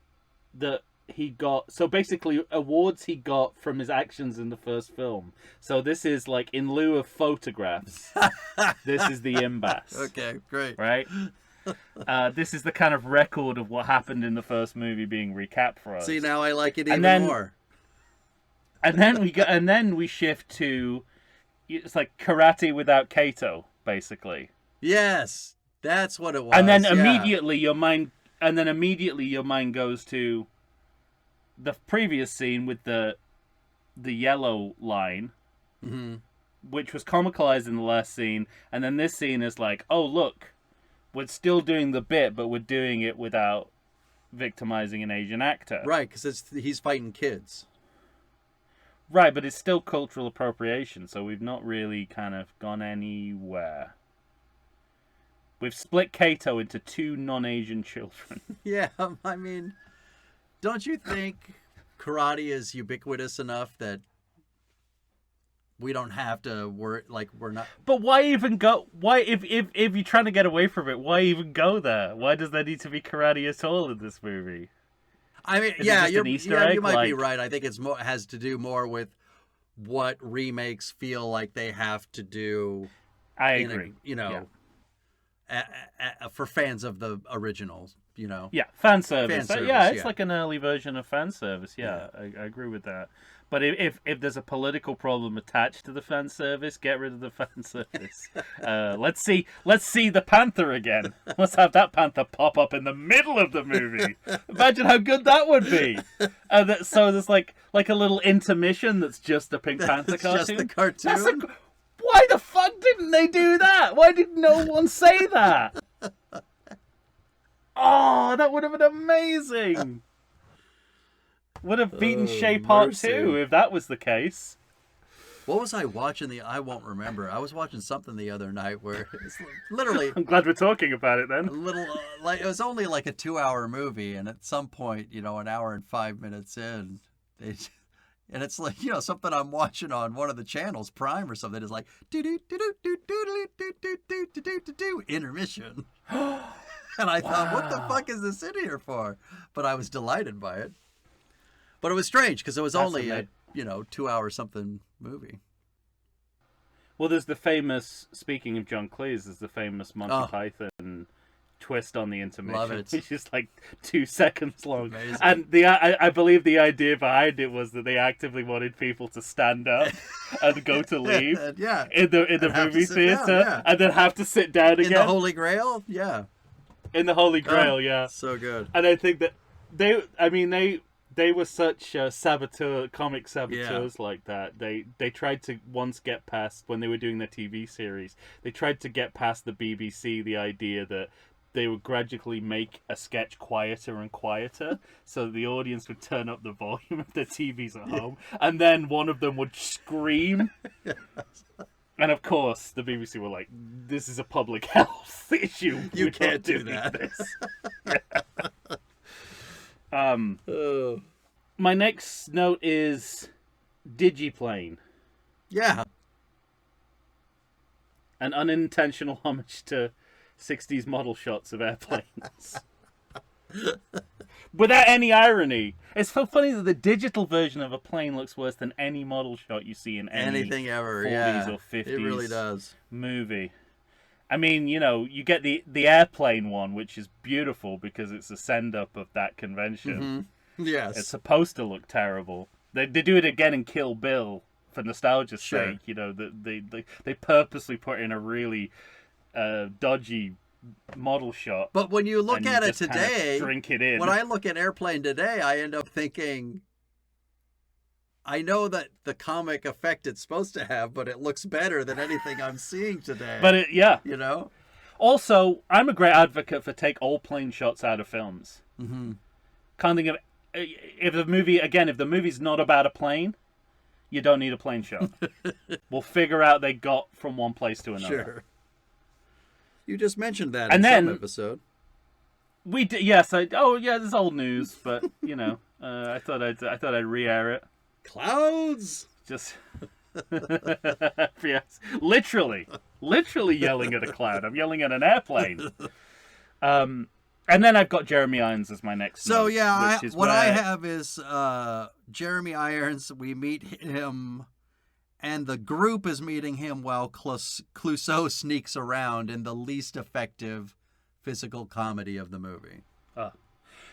that he got. So basically, awards he got from his actions in the first film. So this is like in lieu of photographs. This is the impasse. Okay, great. Right? This is the kind of record of what happened in the first movie being recapped for us. See, now I like it even more. And then we shift to, it's like karate without Kato, basically. Yes, that's what it was. And then immediately your mind goes to the previous scene with the yellow line, which was comicalized in the last scene, and then this scene is like, oh look, we're still doing the bit, but we're doing it without victimizing an Asian actor. Right, because he's fighting kids. Right, but it's still cultural appropriation, so we've not really kind of gone anywhere. We've split Kato into 2 non-Asian children. Yeah, I mean, don't you think karate is ubiquitous enough that we don't have to worry, like, we're not... But why even go... Why, if you're trying to get away from it, why even go there? Why does there need to be karate at all in this movie? I mean, you might be right. I think it's more has to do more with what remakes feel like they have to do. I agree. For fans of the originals, Yeah, fan service. It's like an early version of fan service. Yeah. I agree with that. But if there's a political problem attached to the fan service, get rid of the fan service. Let's see the Panther again. Let's have that Panther pop up in the middle of the movie. Imagine how good that would be. So there's like a little intermission that's just a Pink Panther cartoon. Just the cartoon. Why the fuck didn't they do that? Why did no one say that? Oh, that would have been amazing. Would have beaten Shay Part 2 if that was the case. What was I watching? I won't remember. I was watching something the other night where it's literally... I'm glad we're talking about it then. A little, it was only like a 2-hour movie, and at some point, an hour and 5 minutes in, and it's like, something I'm watching on one of the channels, Prime or something, is like, intermission. And I thought, what the fuck is this in here for? But I was delighted by it. But it was strange because it was only a 2-hour something movie. Well, there's the famous, speaking of John Cleese, there's the famous Monty Python twist on the intermission. Love it. Which is like 2 seconds long. Amazing. And I believe the idea behind it was that they actively wanted people to stand up and go to leave in the movie theater and then have to sit down again. In the Holy Grail? Yeah. In the Holy Grail, yeah. So good. And I think that they were such comic saboteurs like that. They tried to once get past, when they were doing their TV series, they tried to get past the BBC the idea that they would gradually make a sketch quieter and quieter so the audience would turn up the volume of their TVs at home, and then one of them would scream. And of course, the BBC were like, this is a public health issue. You can't do that. My next note is Digiplane. Yeah. An unintentional homage to 60s model shots of airplanes. Without any irony. It's so funny that the digital version of a plane looks worse than any model shot you see in anything ever, 40s or 50s it really does. Movie. I mean, you get the airplane one, which is beautiful because it's a send-up of that convention. Mm-hmm. Yes. It's supposed to look terrible. They do it again in Kill Bill for nostalgia's sake. They purposely put in a really dodgy model shot. But when you look at it today, drink it in. When I look at Airplane today, I end up thinking, I know that the comic effect it's supposed to have, but it looks better than anything I'm seeing today. But Also, I'm a great advocate for take all plane shots out of films. Mm-hmm. Can't think of if the movie's not about a plane, you don't need a plane shot. We'll figure out they got from one place to another. Sure. You just mentioned that in some episode. We did, yes. This is old news, but I thought I'd re-air it. Clouds. Just yes, literally yelling at a cloud. I'm yelling at an airplane. And then I've got Jeremy Irons as my next. So note, I have is Jeremy Irons. We meet him. And the group is meeting him while Clouseau sneaks around in the least effective physical comedy of the movie.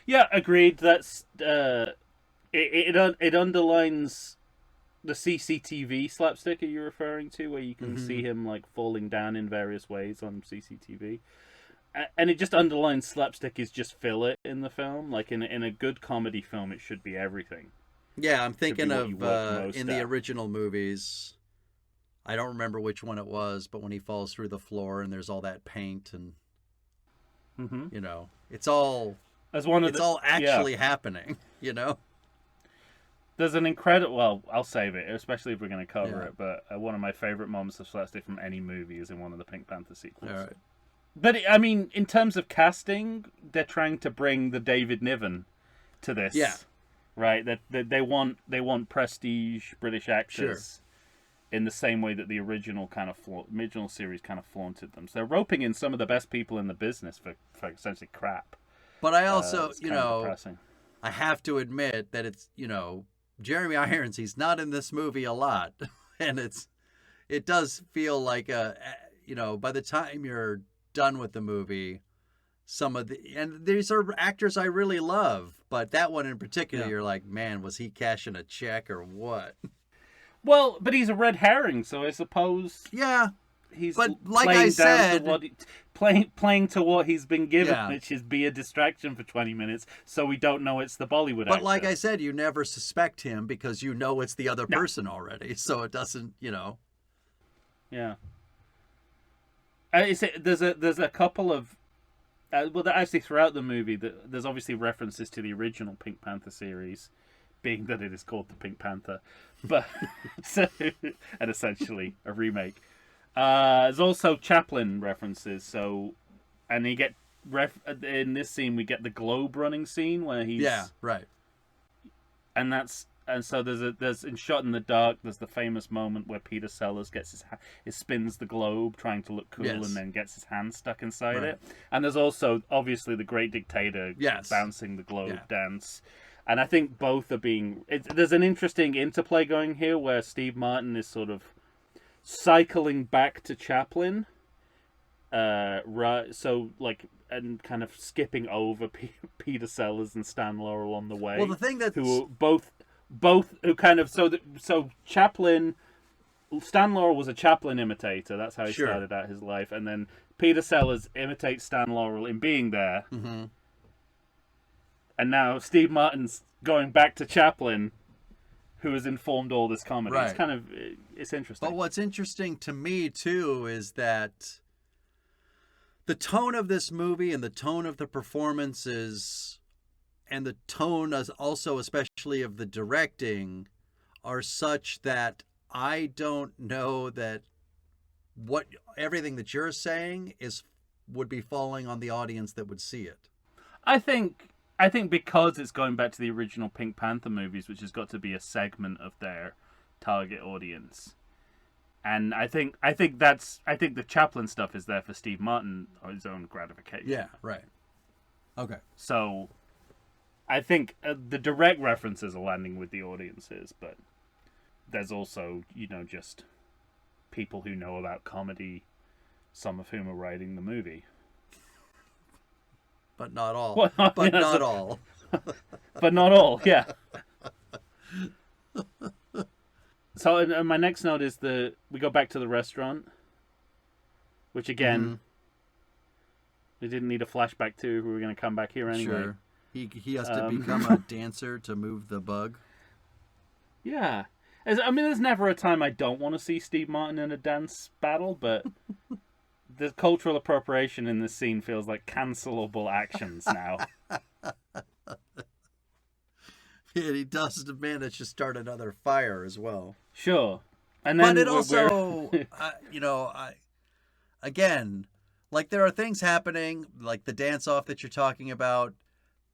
Yeah, agreed. That's it underlines the CCTV slapstick are you referring to, where you can see him like falling down in various ways on CCTV, and it just underlines slapstick is just filler in the film. Like in a good comedy film, it should be everything. Yeah, I'm thinking of in the original movies. I don't remember which one it was, but when he falls through the floor and there's all that paint and you know, it's all all actually happening. You know. There's an incredible... Well, I'll save it, especially if we're going to cover it, but one of my favorite moments of slapstick from any movie is in one of the Pink Panther sequels. All right. But, I mean, in terms of casting, they're trying to bring the David Niven to this. Yeah. Right? That they want prestige British actors in the same way that the original original series kind of flaunted them. So they're roping in some of the best people in the business for essentially crap. But I also, I have to admit that it's, Jeremy Irons, he's not in this movie a lot, and it does feel like by the time you're done with the movie, and these are actors I really love, but that one in particular, you're like, man, was he cashing a check or what? Well, but he's a red herring, so I suppose he's but like I said, playing to what he's been given, which is be a distraction for 20 minutes, so we don't know it's the Bollywood actor. But like I said, you never suspect him because you know it's the other person already, so it doesn't, Yeah. There's a couple of actually throughout the movie, there's obviously references to the original Pink Panther series, being that it is called the Pink Panther, but and essentially a remake. There's also Chaplin references. And you get in this scene we get the globe running scene where he's and so there's in Shot in the Dark there's the famous moment where Peter Sellers gets spins the globe trying to look cool and then gets his hand stuck inside it. And there's also obviously the Great Dictator bouncing the globe dance. And I think both are there's an interesting interplay going here where Steve Martin is sort of cycling back to Chaplin, so like, and kind of skipping over Peter Sellers and Stan Laurel on the way. Well, the thing that who both who kind of so Chaplin, Stan Laurel was a Chaplin imitator. That's how he started out his life, and then Peter Sellers imitates Stan Laurel in being there. And now Steve Martin's going back to Chaplin, who has informed all this comedy. Right. It's interesting. But what's interesting to me, too, is that the tone of this movie and the tone of the performances and the tone also especially of the directing are such that I don't know that everything that you're saying would be falling on the audience that would see it. I think because it's going back to the original Pink Panther movies, which has got to be a segment of their target audience, and I think the Chaplin stuff is there for Steve Martin or his own gratification. Yeah, right. Okay. So, I think the direct references are landing with the audiences, but there's also just people who know about comedy, some of whom are writing the movie. But not all. Well, not all. But not all, yeah. So my next note is we go back to the restaurant, which again, we didn't need a flashback to. We were going to come back here anyway. Sure. He has to become a dancer to move the bug. Yeah. There's never a time I don't want to see Steve Martin in a dance battle, but the cultural appropriation in this scene feels like cancelable actions now. Yeah, he does manage to start another fire as well. Sure. And then but it also, again, like there are things happening, like the dance-off that you're talking about.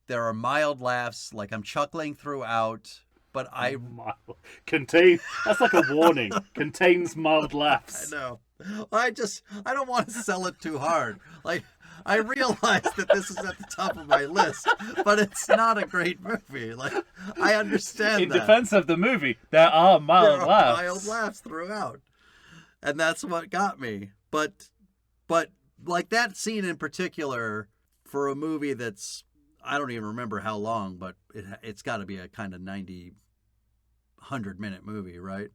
There are mild laughs, like I'm chuckling throughout, but that's like a warning. Contains mild laughs. I know. I don't want to sell it too hard. Like, I realize that this is at the top of my list, but it's not a great movie. Like, I understand In defense of the movie, there are mild laughs. Mild laughs throughout. And that's what got me. But like that scene in particular for a movie that's, I don't even remember how long, but it's got to be a kind of 90, 100-minute movie, right?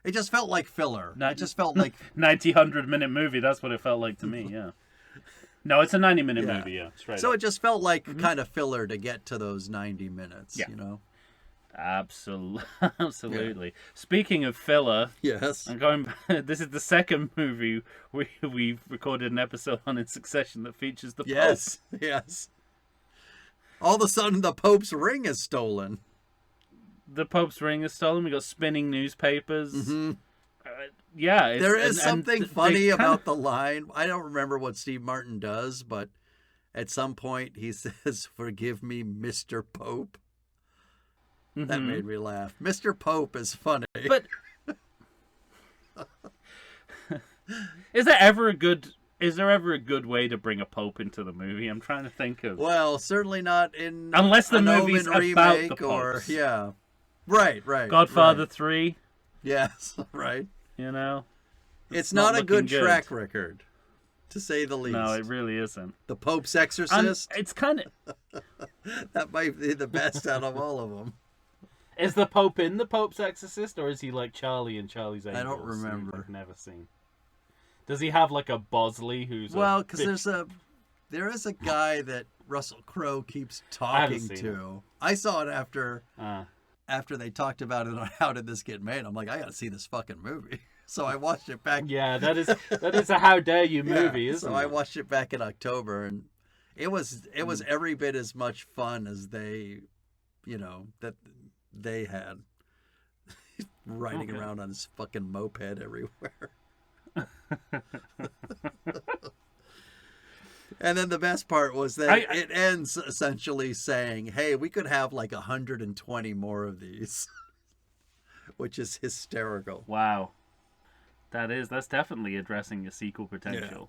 It just felt like filler. It just felt like 90, 100-minute movie. That's what it felt like to me. Yeah. No, it's a 90-minute movie. Yeah, straight so up. It just felt like kind of filler to get to those 90 minutes. Yeah. You know. Absolutely. Yeah. Speaking of filler, yes, I'm going. This is the second movie we've recorded an episode on in succession that features the Pope. Yes. All of a sudden, the Pope's ring is stolen. The Pope's ring is stolen. We got spinning newspapers. Mm-hmm. Yeah, there is something funny about the line. I don't remember what Steve Martin does, but at some point he says, "Forgive me, Mr. Pope." Mm-hmm. That made me laugh. Mr. Pope is funny. But is there ever a good way to bring a pope into the movie? I'm trying to think of. Well, certainly not in unless the movie's about the popes. Or right. Godfather 3. Yes, right. You know, it's not a good track record, to say the least. No, it really isn't. The Pope's Exorcist. It's kind of that might be the best out of all of them. Is the Pope in the Pope's Exorcist, or is he like Charlie in Charlie's Angels? I don't remember. I've never seen. Does he have like a Bosley who's because there is a guy that Russell Crowe keeps talking to. I saw it after they talked about it on How Did This Get Made. I'm like, I got to see this fucking movie. So I watched it back. Yeah, that is a How Dare You movie, isn't it? So I watched it back in October, and it was every bit as much fun as that they had. Riding around on his fucking moped everywhere. And then the best part was that it ends essentially saying, hey, we could have like 120 more of these, which is hysterical. Wow. That's definitely addressing your sequel potential.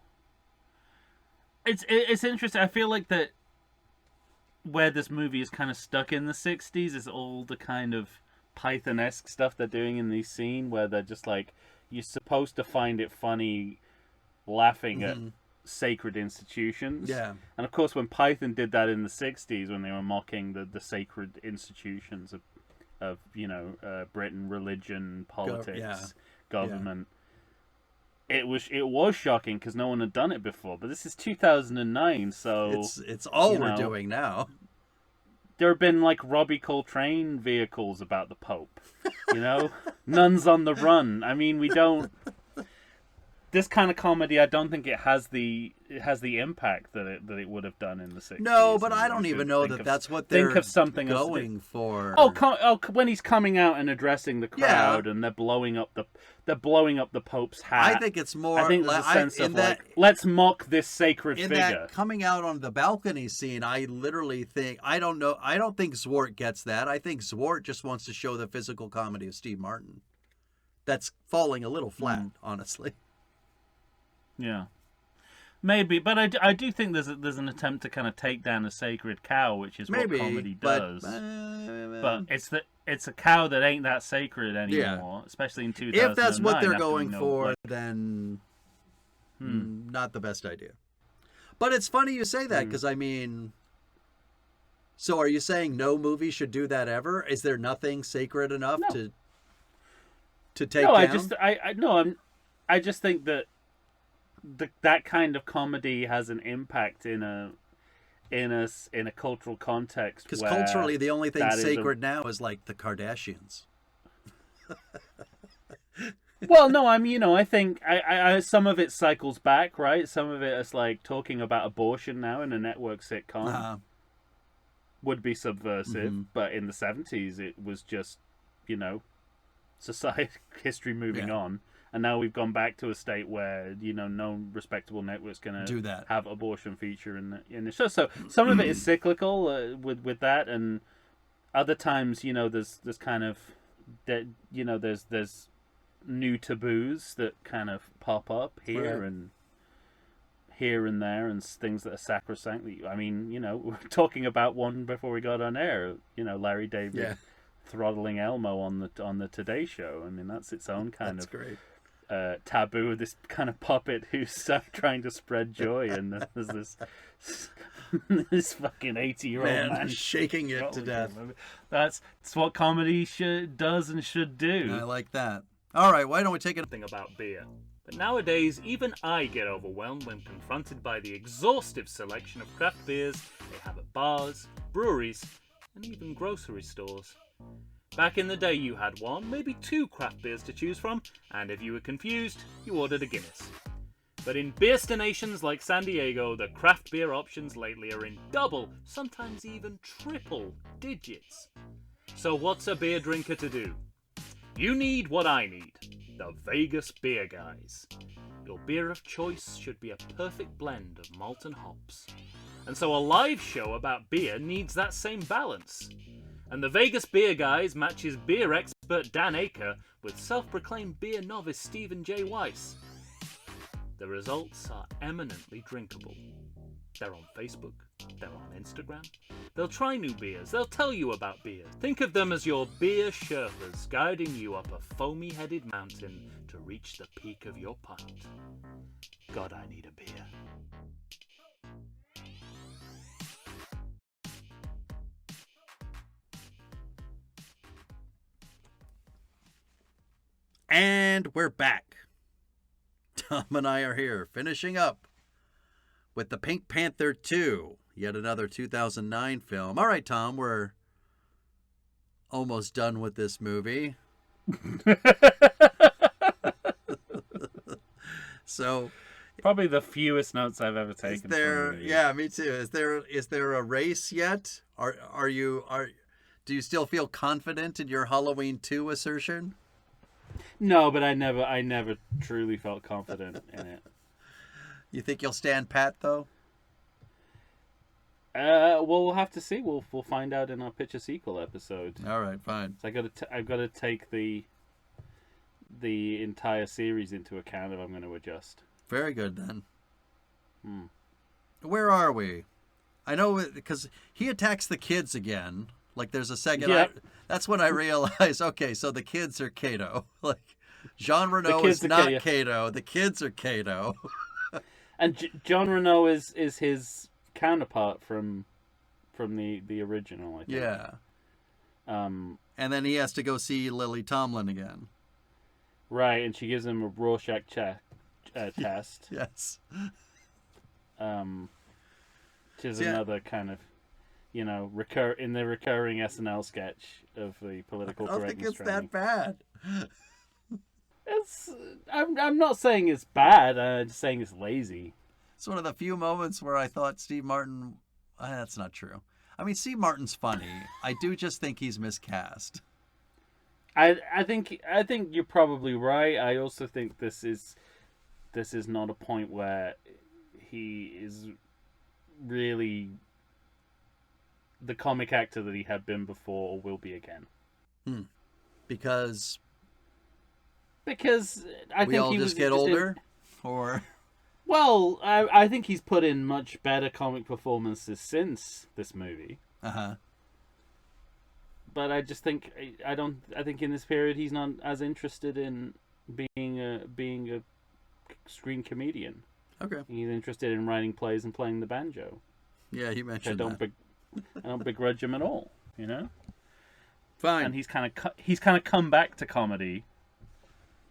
Yeah. It's interesting. I feel like that where this movie is kind of stuck in the 60s is all the kind of Python-esque stuff they're doing in these scenes where they're just like, you're supposed to find it funny laughing at sacred institutions. Yeah. And of course, when Python did that in the 60s, when they were mocking the sacred institutions of Britain, religion, politics, government, it was shocking because no one had done it before. But this is 2009, so it's all we're doing now. There have been like Robbie Coltrane vehicles about the Pope, Nuns on the Run. I mean, we don't. This kind of comedy, I don't think it has the impact that it would have done in the 60s. No, but I don't even know that's what they're going for. Oh, when he's coming out and addressing the crowd, and they're blowing up the Pope's hat. I think it's more. I think there's a sense of let's mock this sacred figure. In that coming out on the balcony scene, I literally think I don't think Zwart gets that. I think Zwart just wants to show the physical comedy of Steve Martin. That's falling a little flat, honestly. Yeah, maybe, but I do think there's an attempt to kind of take down a sacred cow, which is what comedy does. But it's a cow that ain't that sacred anymore, especially in 2009. If that's what they're going for, then not the best idea. But it's funny you say that because I mean, so are you saying no movie should do that ever? Is there nothing sacred enough to take down? I just think that. That kind of comedy has an impact in a cultural context. Because culturally, the only thing sacred now is like the Kardashians. Well, no, I think I some of it cycles back, right? Some of it is like talking about abortion now in a network sitcom would be subversive, but in the 70s it was just, society history moving on. And now we've gone back to a state where, no respectable network's going to have abortion feature in the show. So some of it is cyclical with that, and other times, there's kind of that, there's new taboos that kind of pop up here and there, and things that are sacrosanct. I mean, we were talking about one before we got on air. Larry David throttling Elmo on the Today Show. I mean, that's its own kind of. Great. taboo of this kind of puppet who's trying to spread joy, and there's this this fucking 80-year-old man shaking it to death. That's what comedy does and should do. I like that. All right, why don't we take thing about beer? But nowadays, even I get overwhelmed when confronted by the exhaustive selection of craft beers they have at bars, breweries, and even grocery stores. Back in the day, you had one, maybe two craft beers to choose from, and if you were confused, you ordered a Guinness. But in beerstinations like San Diego, the craft beer options lately are in double, sometimes even triple digits. So what's a beer drinker to do? You need what I need, the Vegas Beer Guys. Your beer of choice should be a perfect blend of malt and hops. And so a live show about beer needs that same balance. And the Vegas Beer Guys matches beer expert Dan Aker with self-proclaimed beer novice Stephen J. Weiss. The results are eminently drinkable. They're on Facebook, they're on Instagram. They'll try new beers, they'll tell you about beer. Think of them as your beer Sherpas guiding you up a foamy-headed mountain to reach the peak of your pint. God, I need a beer. And we're back. Tom and I are here, finishing up with the Pink Panther 2, yet another 2009 film. All right, Tom, we're almost done with this movie. So, probably the fewest notes I've ever taken. Yeah, me too. Is there a race yet? Do you still feel confident in your Halloween 2 assertion? No, but I never truly felt confident in it. You think you'll stand pat, though? Well, we'll have to see. We'll find out in our pitch a sequel episode. All right, fine. So I've got to take the entire series into account if I'm going to adjust. Very good then. Where are we? I know because he attacks the kids again. Like there's a second. Yeah. That's when I realized. Okay, so the kids are Kato. Like Jean Reno is not Kato. The kids are Kato. And Jean Reno is his counterpart from the original, I think. Yeah. And then he has to go see Lily Tomlin again. Right, and she gives him a Rorschach test. Yes. Which is another kind of, in the recurring SNL sketch of the political correctness. I don't think it's that bad. I'm not saying it's bad. I'm just saying it's lazy. It's one of the few moments where I thought Steve Martin. That's not true. I mean, Steve Martin's funny. I do just think he's miscast. I think you're probably right. I also think this is not a point where he is really the comic actor that he had been before or will be again. Because I think all he just get older, or well, I think he's put in much better comic performances since this movie. But I just think I think in this period he's not as interested in being a screen comedian. Okay. He's interested in writing plays and playing the banjo. Yeah, he mentioned that. I don't begrudge him at all. Fine. And he's kind of come back to comedy.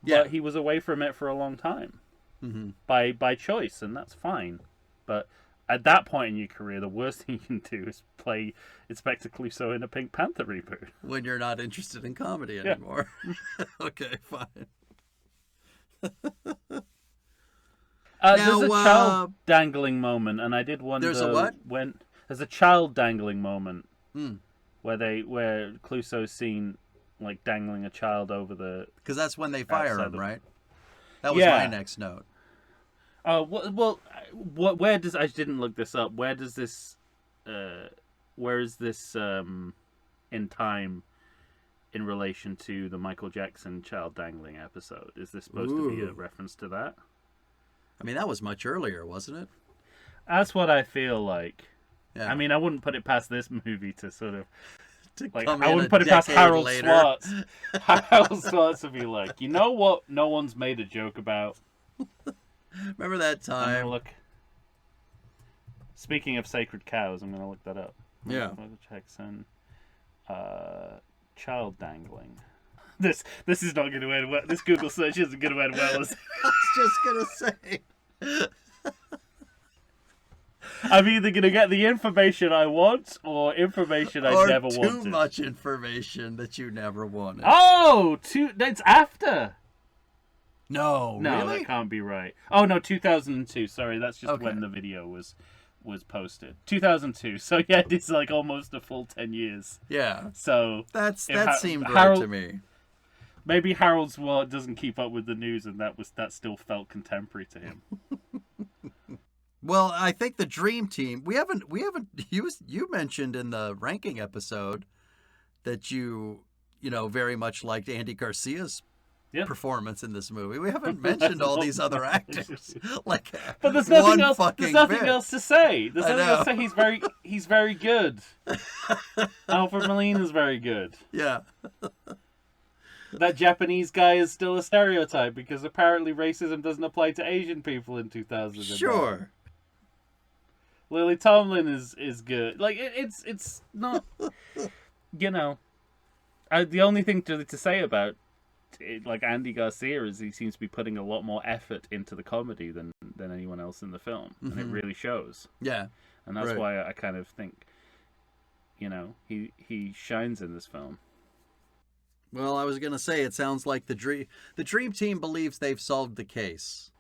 Yeah. But he was away from it for a long time. Mm-hmm. By choice, and that's fine. But at that point in your career, the worst thing you can do is play Inspector Clouseau in a Pink Panther reboot. When you're not interested in comedy anymore. Yeah. Okay, fine. There's a child dangling moment, and I did wonder. There's a what? There's a child dangling moment where Clouseau's seen like dangling a child over the. Because that's when they fire him, right? That was my next note. Where does I didn't look this up? Where does this? Where is this in time? In relation to the Michael Jackson child dangling episode, is this supposed to be a reference to that? I mean, that was much earlier, wasn't it? That's what I feel like. Yeah. I mean, I wouldn't put it past this movie to sort of Like, I wouldn't put it past Harold Swartz. Harold Swartz would be like, you know what? No one's made a joke about. Remember that time? Look. Speaking of sacred cows, I'm gonna look that up. Yeah. Jackson, child dangling. This is not going to end well. This Google search isn't going to end well. I was just gonna say. I'm either going to get the information I want or information I never wanted. Too much information that you never wanted. Oh, that's after. No, really? That can't be right. Oh no, 2002. Sorry, that's just when the video was posted. 2002. So yeah, it's like almost a full 10 years. Yeah. So that seemed right to me. Maybe Harold Swart doesn't keep up with the news, and that still felt contemporary to him. Well, I think the Dream Team. We haven't. You mentioned in the ranking episode that you very much liked Andy Garcia's performance in this movie. We haven't mentioned all these other actors. But there's nothing else. There's nothing else to say. There's nothing else to say. He's very good. Alfred Molina's very good. Yeah. That Japanese guy is still a stereotype because apparently racism doesn't apply to Asian people in 2000. Sure. Lily Tomlin is good. Like it's not. The only thing to say about it, like Andy Garcia is he seems to be putting a lot more effort into the comedy than anyone else in the film, and it really shows. Yeah, and that's why I kind of think, he shines in this film. Well, I was gonna say it sounds like the Dream Team believes they've solved the case.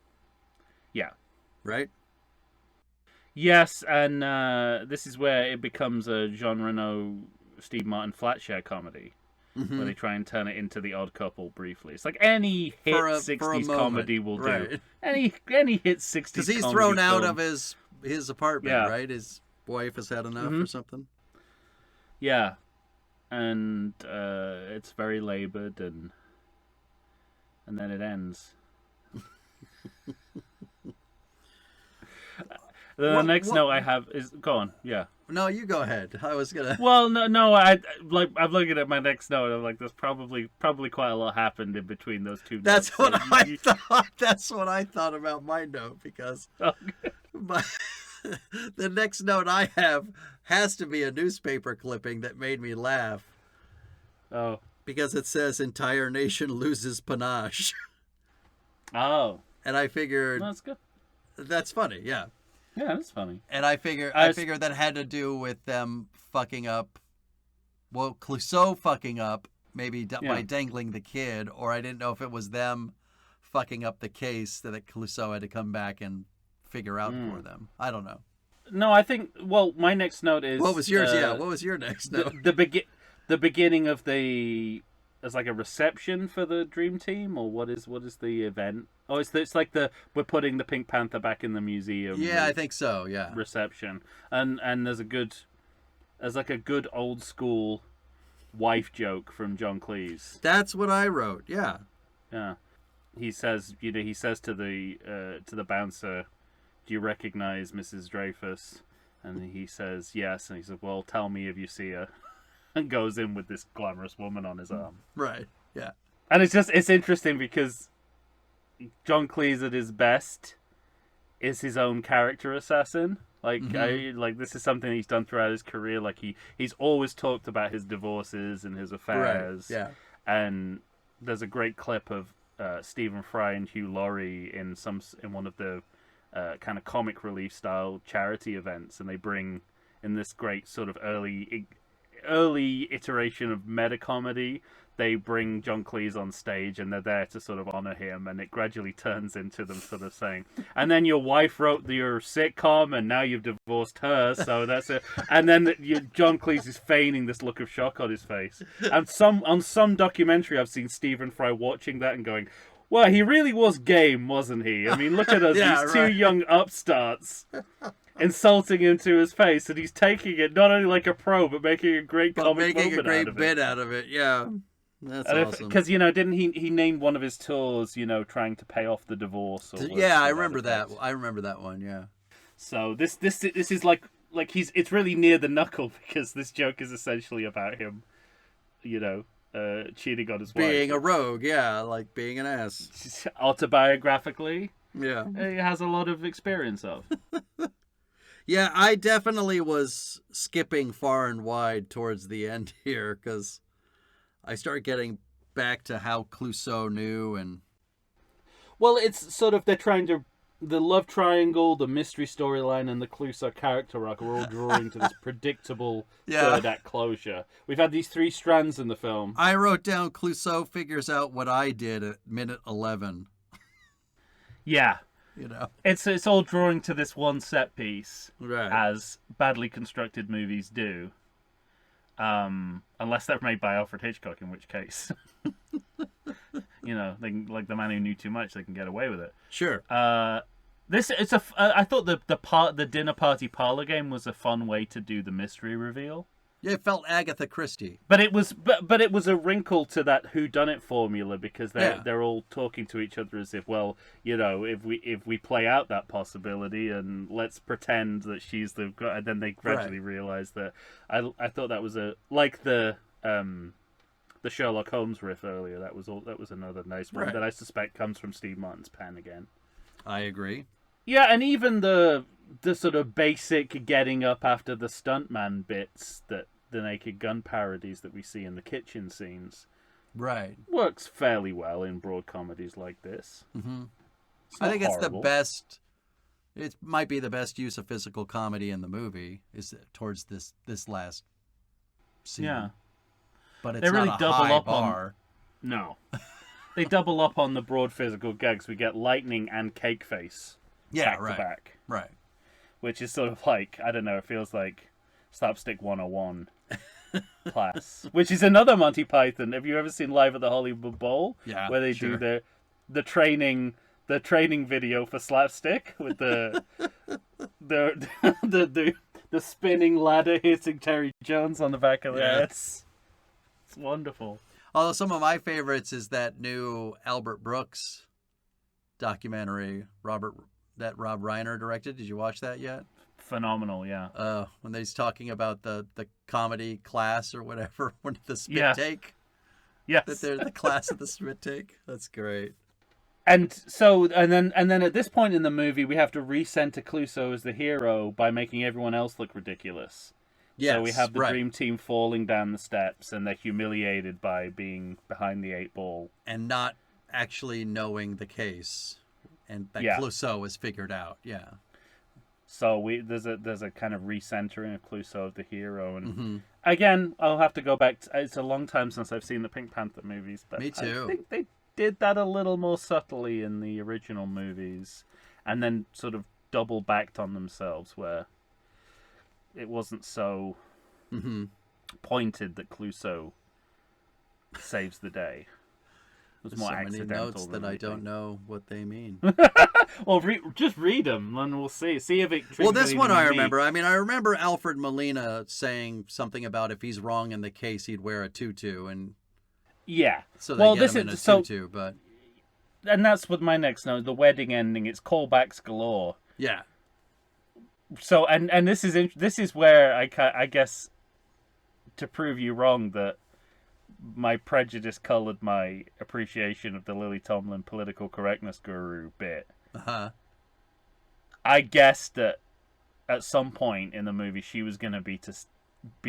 Yeah. Right. Yes, and this is where it becomes a Jean Reno, Steve Martin Flatshare comedy. Mm-hmm. Where they try and turn it into The Odd Couple briefly. It's like any hit 60s comedy will do. Any hit 60s comedy. Because he's thrown out of his apartment, right? His wife has had enough or something. Yeah. And it's very labored, and then it ends. The next note I have is go on. Yeah. No, you go ahead. I was gonna. Well, no. I'm looking at my next note. I'm like, there's probably quite a lot happened in between those two. That's notes. What I thought. That's what I thought about my note because the next note I have has to be a newspaper clipping that made me laugh. Oh. Because it says entire nation loses panache. Oh. And I figured. That's good. That's funny. Yeah. Yeah, that's funny. And I figured that had to do with them fucking up. Well, Clouseau fucking up, maybe by dangling the kid, or I didn't know if it was them fucking up the case that Clouseau had to come back and figure out for them. I don't know. No, I think. Well, my next note is. What was yours? What was your next note? The beginning of the. As like a reception for the Dream Team, or what is the event? Oh, it's like we're putting the Pink Panther back in the museum. Yeah, I think so. Yeah, reception, and there's a good old school wife joke from John Cleese. That's what I wrote. Yeah, yeah. He says to the bouncer, "Do you recognize Mrs. Dreyfus?" And he says yes, and he says, "Well, tell me if you see her." And goes in with this glamorous woman on his arm. Right, yeah. And it's interesting because John Cleese at his best is his own character assassin. Like, this is something he's done throughout his career. Like, he's always talked about his divorces and his affairs. Right, yeah. And there's a great clip of Stephen Fry and Hugh Laurie in one of the kind of comic relief style charity events, and they bring in this great sort of early iteration of meta comedy. They bring John Cleese on stage and they're there to sort of honor him, and it gradually turns into them sort of saying, and then your wife wrote your sitcom and now you've divorced her, so that's it. And then John Cleese is feigning this look of shock on his face. And on some documentary I've seen Stephen Fry watching that and going, well, he really was game, wasn't he? I mean, look at us, these two young upstarts insulting him to his face, and he's taking it not only like a pro, but making a great comic moment out of it. Making a great bit out of it, yeah. That's awesome. Because, didn't he named one of his tours, trying to pay off the divorce? Yeah, I remember that. I remember that one, yeah. So this is like like it's really near the knuckle because this joke is essentially about him, cheating on his wife. Being a rogue, yeah, like being an ass. Autobiographically, yeah, he has a lot of experience of. Yeah, I definitely was skipping far and wide towards the end here because I start getting back to how Clouseau knew and... Well, it's sort of, they're trying to... The love triangle, the mystery storyline, and the Clouseau character arc are all drawing to this predictable third act closure. We've had these 3 strands in the film. I wrote down Clouseau figures out what I did at minute 11. Yeah. It's all drawing to this one set piece, right, as badly constructed movies do. Unless they're made by Alfred Hitchcock, in which case, they can, like The Man Who Knew Too Much, they can get away with it. Sure. I thought the dinner party parlor game was a fun way to do the mystery reveal. Yeah, it felt Agatha Christie. But it was a wrinkle to that whodunit formula because they're all talking to each other as if, well, if we play out that possibility and let's pretend that she's the, and then they gradually realize that. I thought that was like the Sherlock Holmes riff earlier. That was another nice one that I suspect comes from Steve Martin's pen again. I agree. Yeah, and even the sort of basic getting up after the stuntman bits, that the Naked Gun parodies that we see in the kitchen scenes, right, works fairly well in broad comedies like this. Mm-hmm. I think it's the best. It might be the best use of physical comedy in the movie is towards this last scene. Yeah, but it's they really not a double high up bar. No, they double up on the broad physical gags. We get lightning and cake face. Yeah, back to back. Right. Which is sort of like, I don't know, it feels like Slapstick 101 class. Which is another Monty Python. Have you ever seen Live at the Hollywood Bowl? Yeah, where they do the training video for slapstick with the spinning ladder hitting Terry Jones on the back of the head. It's wonderful. Although some of my favorites is that new Albert Brooks documentary, that Rob Reiner directed. Did you watch that yet? Phenomenal, yeah. When he's talking about the comedy class or whatever, when the spit take. Yes. That they're the class of the spit take. That's great. And so, and then at this point in the movie, we have to recenter Clouseau as the hero by making everyone else look ridiculous. Yes, so we have the dream team falling down the steps, and they're humiliated by being behind the 8 ball and not actually knowing the case. And that Clouseau is figured out, So there's a kind of recentering of Clouseau of the hero, and again, I'll have to go back. It's a long time since I've seen the Pink Panther movies, but me too. I think they did that a little more subtly in the original movies, and then sort of double backed on themselves, where it wasn't so pointed that Clouseau saves the day. There's more so many notes that I don't know what they mean. Well, just read them, and we'll see. See if it. Well, this one I remember. I mean, I remember Alfred Molina saying something about if he's wrong in the case, he'd wear a tutu, and so they get him in a tutu. But and that's what my next note. The wedding ending. It's callbacks galore. Yeah. So and this is where I guess to prove you wrong that my prejudice colored my appreciation of the Lily Tomlin political correctness guru bit. I guessed that at some point in the movie she was going to be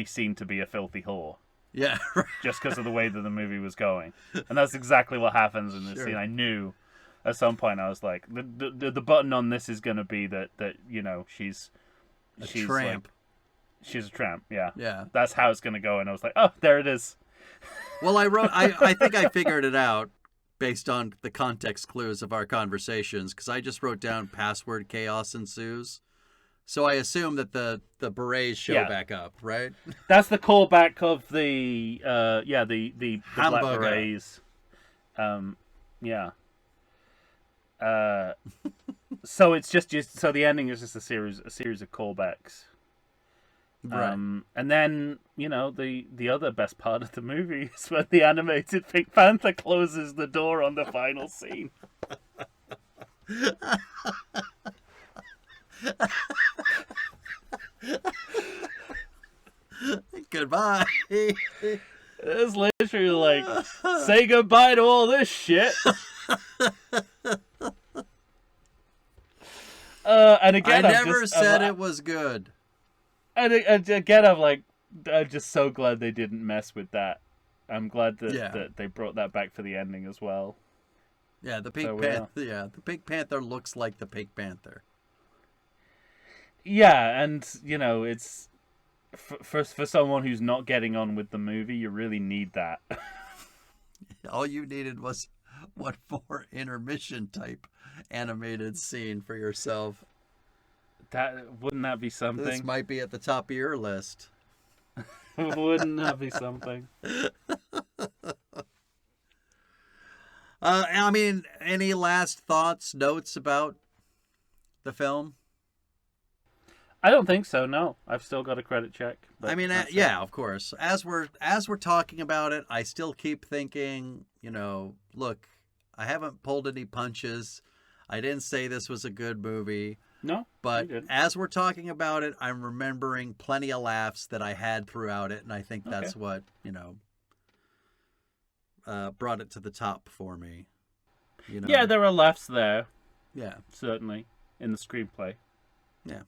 seen to be a filthy whore. Yeah. Just because of the way that the movie was going. And that's exactly what happens in this scene. I knew at some point, I was like, the button on this is going to be that she's a tramp. She's a tramp, yeah. Yeah. That's how it's going to go. And I was like, oh, there it is. Well, I think I figured it out based on the context clues of our conversations, because I just wrote down password chaos ensues. So I assume that the berets show back up, right? That's the callback of the Black Berets. So it's just so the ending is just a series of callbacks. Right. And then, the other best part of the movie is when the animated Pink Panther closes the door on the final scene. Goodbye. It's literally like, say goodbye to all this shit. And again, I never said it was good. And again, I'm just so glad they didn't mess with that. I'm glad that they brought that back for the ending as well. Yeah, the Pink Panther. Yeah, the Pink Panther looks like the Pink Panther. Yeah, and it's for someone who's not getting on with the movie, you really need that. All you needed was one more intermission type animated scene for yourself. Wouldn't that be something? This might be at the top of your list. Wouldn't that be something? I mean, any last thoughts, notes about the film? I don't think so. No, I've still got a credit check. I mean, yeah, of course. As we're talking about it, I still keep thinking, look, I haven't pulled any punches. I didn't say this was a good movie. No, but as we're talking about it, I'm remembering plenty of laughs that I had throughout it, and I think that's what brought it to the top for me. Yeah, there are laughs there. Yeah, certainly in the screenplay. Yeah.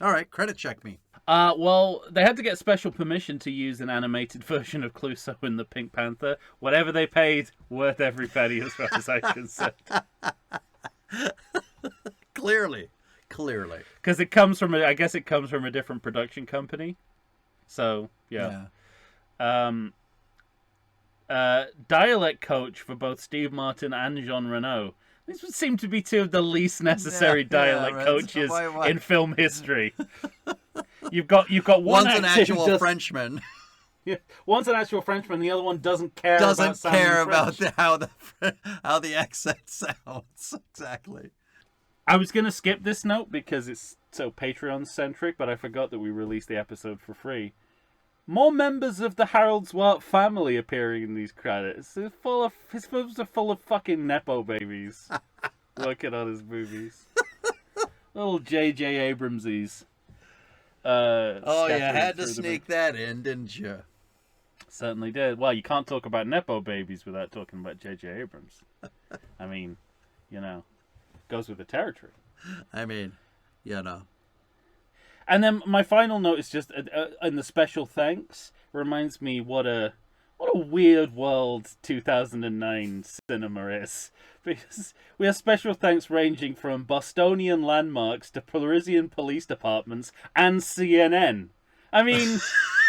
All right, credit check me. Well, they had to get special permission to use an animated version of Clouseau in the Pink Panther. Whatever they paid, worth every penny, as far as I'm concerned. Clearly. Because it comes from I guess it comes from a different production company. So, yeah. Dialect coach for both Steve Martin and Jean Reno. These would seem to be two of the least necessary dialect coaches in film history. You've got one. One's an actual Frenchman. Yeah, one's an actual Frenchman. The other one doesn't care about how the accent sounds. Exactly. I was gonna skip this note because it's so Patreon centric, but I forgot that we released the episode for free. More members of the Harold Swart family appearing in these credits. His films are full of fucking nepo babies working on his movies. Little J.J. Abramsies. You had to sneak that in, didn't you? Certainly did. Well, you can't talk about nepo babies without talking about J.J. Abrams. I mean, goes with the territory. I mean, And then my final note is just in the special thanks reminds me what a weird world 2009 cinema is, because we have special thanks ranging from Bostonian landmarks to Parisian police departments and CNN. I mean,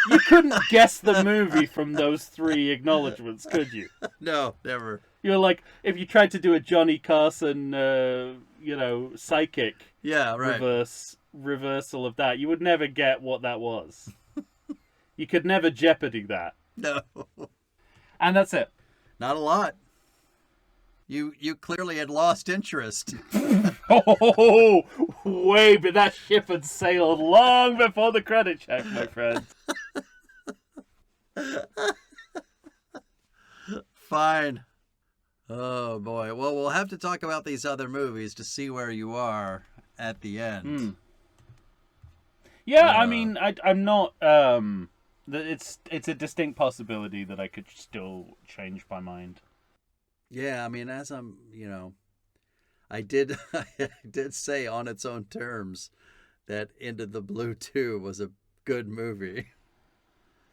you couldn't guess the movie from those three acknowledgements, could you? No, never. You're like, if you tried to do a Johnny Carson, psychic reversal of that, you would never get what that was. You could never Jeopardy that. No. And that's it. Not a lot. You clearly had lost interest. Oh, but that ship had sailed long before the credit check, my friend. Fine. Oh, boy. Well, we'll have to talk about these other movies to see where you are at the end. Yeah, I mean, I'm not... It's a distinct possibility that I could still change my mind. Yeah, I mean, as I'm, I did say on its own terms that Into the Blue 2 was a good movie.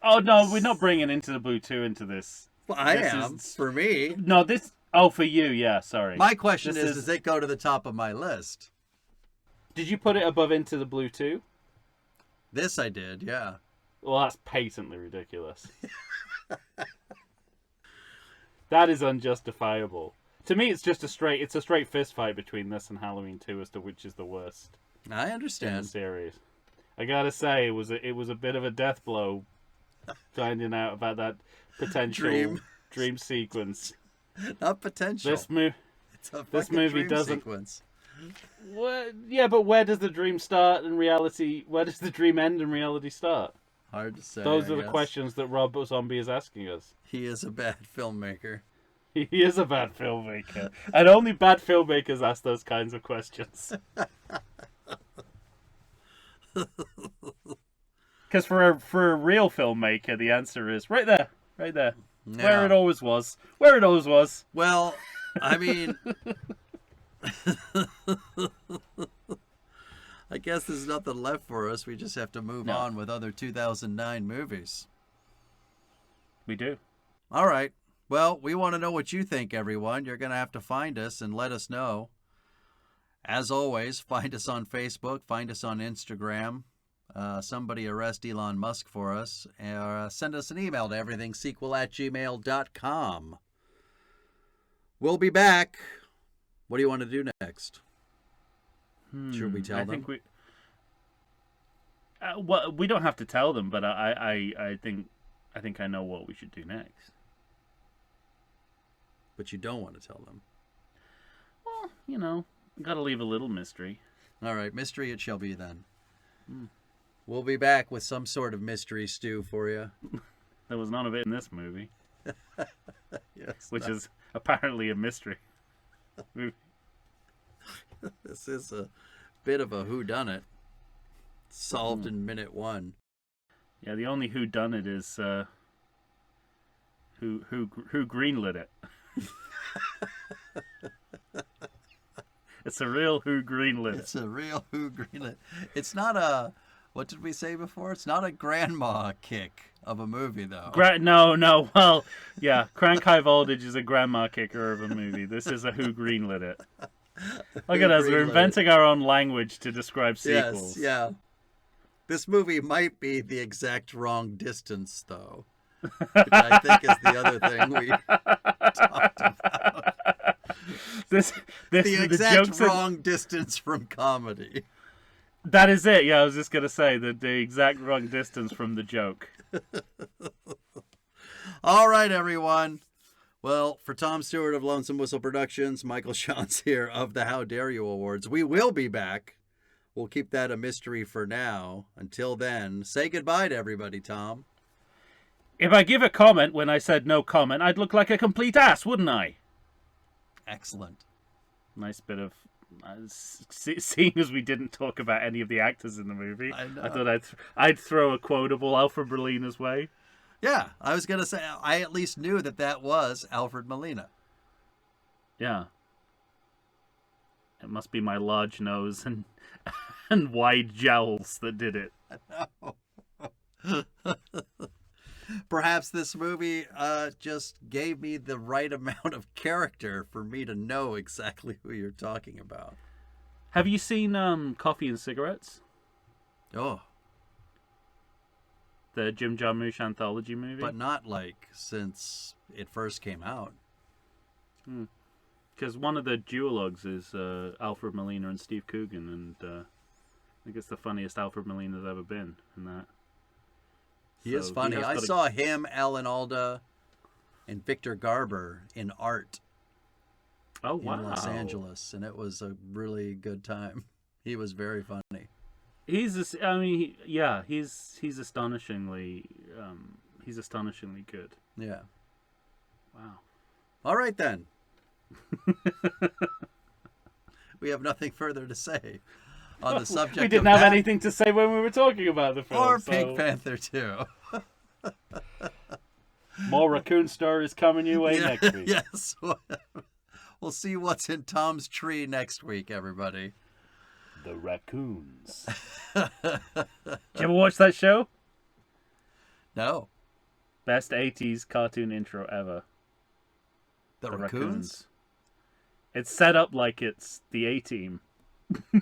Oh, no, we're not bringing Into the Blue 2 into this. Well, I am, for me. No, this... Oh, for you, yeah, sorry. My question is, does it go to the top of my list? Did you put it above Into the Blue 2? This I did, yeah. Well, that's patently ridiculous. That is unjustifiable. To me, it's a straight fist fight between this and Halloween 2 as to which is the worst. I understand. In the series. I gotta say, it was a bit of a death blow finding out about that potential dream sequence. Not potential. This movie doesn't. Sequence. What? Yeah, but where does the dream start in reality? Where does the dream end and reality start? Hard to say. Those are the questions that Rob Zombie is asking us. He is a bad filmmaker. He is a bad filmmaker. And only bad filmmakers ask those kinds of questions. Because for a real filmmaker, the answer is right there. Yeah. Where it always was. Where it always was. Well, I mean, I guess there's nothing left for us. We just have to move on with other 2009 movies. We do. All right. Well, we want to know what you think, everyone. You're going to have to find us and let us know. As always, find us on Facebook, find us on Instagram. Somebody arrest Elon Musk for us. Send us an email to everythingsequel@gmail.com. We'll be back. What do you want to do next? Should we tell them? Think we. Well, we don't have to tell them, but I think I know what we should do next. But you don't want to tell them. Well, got to leave a little mystery. All right, mystery it shall be then. We'll be back with some sort of mystery stew for you. There was none of it in this movie. Yes, which is apparently a mystery movie. This is a bit of a whodunit. Solved in minute one. Yeah, the only whodunit is who greenlit it. It's a real who greenlit it. It's a real who greenlit. It's not a, what did we say before? It's not a grandma kick of a movie, though. No. Well, yeah, Crank High Voltage is a grandma kicker of a movie. This is a who greenlit it. Look at us. We're inventing our own language to describe sequels. Yes, yeah. This movie might be the exact wrong distance, though. Which I think is the other thing we talked about. The exact wrong distance from comedy. That is it. Yeah, I was just going to say that the exact wrong distance from the joke. All right, everyone. Well, for Tom Stewart of Lonesome Whistle Productions, Michael Shantz here of the How Dare You Awards. We will be back. We'll keep that a mystery for now. Until then, say goodbye to everybody, Tom. If I give a comment when I said no comment, I'd look like a complete ass, wouldn't I? Excellent. Nice bit of... seeing as we didn't talk about any of the actors in the movie, I thought I'd throw a quotable Alfred Molina's way. Yeah, I was going to say, I at least knew that was Alfred Molina. Yeah. It must be my large nose and wide jowls that did it. No. Perhaps this movie just gave me the right amount of character for me to know exactly who you're talking about. Have you seen Coffee and Cigarettes? Oh. The Jim Jarmusch anthology movie? But not since it first came out. Because one of the duologues is Alfred Molina and Steve Coogan, and I think it's the funniest Alfred Molina's ever been in that. He is funny. I saw him, Alan Alda, and Victor Garber in Art. Oh, wow. In Los Angeles, and it was a really good time. He was very funny. He's astonishingly good. Yeah. Wow. All right then. We have nothing further to say on the subject. We didn't have anything to say when we were talking about the film. Or Pink Panther 2. More raccoon stories coming your way next week. Yes. We'll see what's in Tom's tree next week, everybody. The raccoons. Did you ever watch that show? No. Best 80s cartoon intro ever. The raccoons? It's set up like it's the A-Team.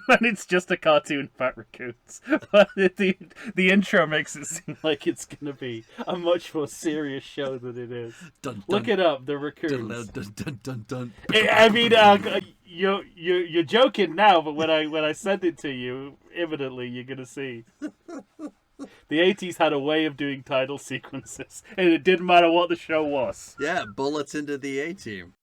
And it's just a cartoon about raccoons. But the intro makes it seem like it's going to be a much more serious show than it is. Dun, dun, look it up, The Raccoons. Dun, dun, dun, dun, dun. I mean, you're joking now, but when I send it to you, imminently you're going to see. The 80s had a way of doing title sequences, and it didn't matter what the show was. Yeah, bullets into the A-Team.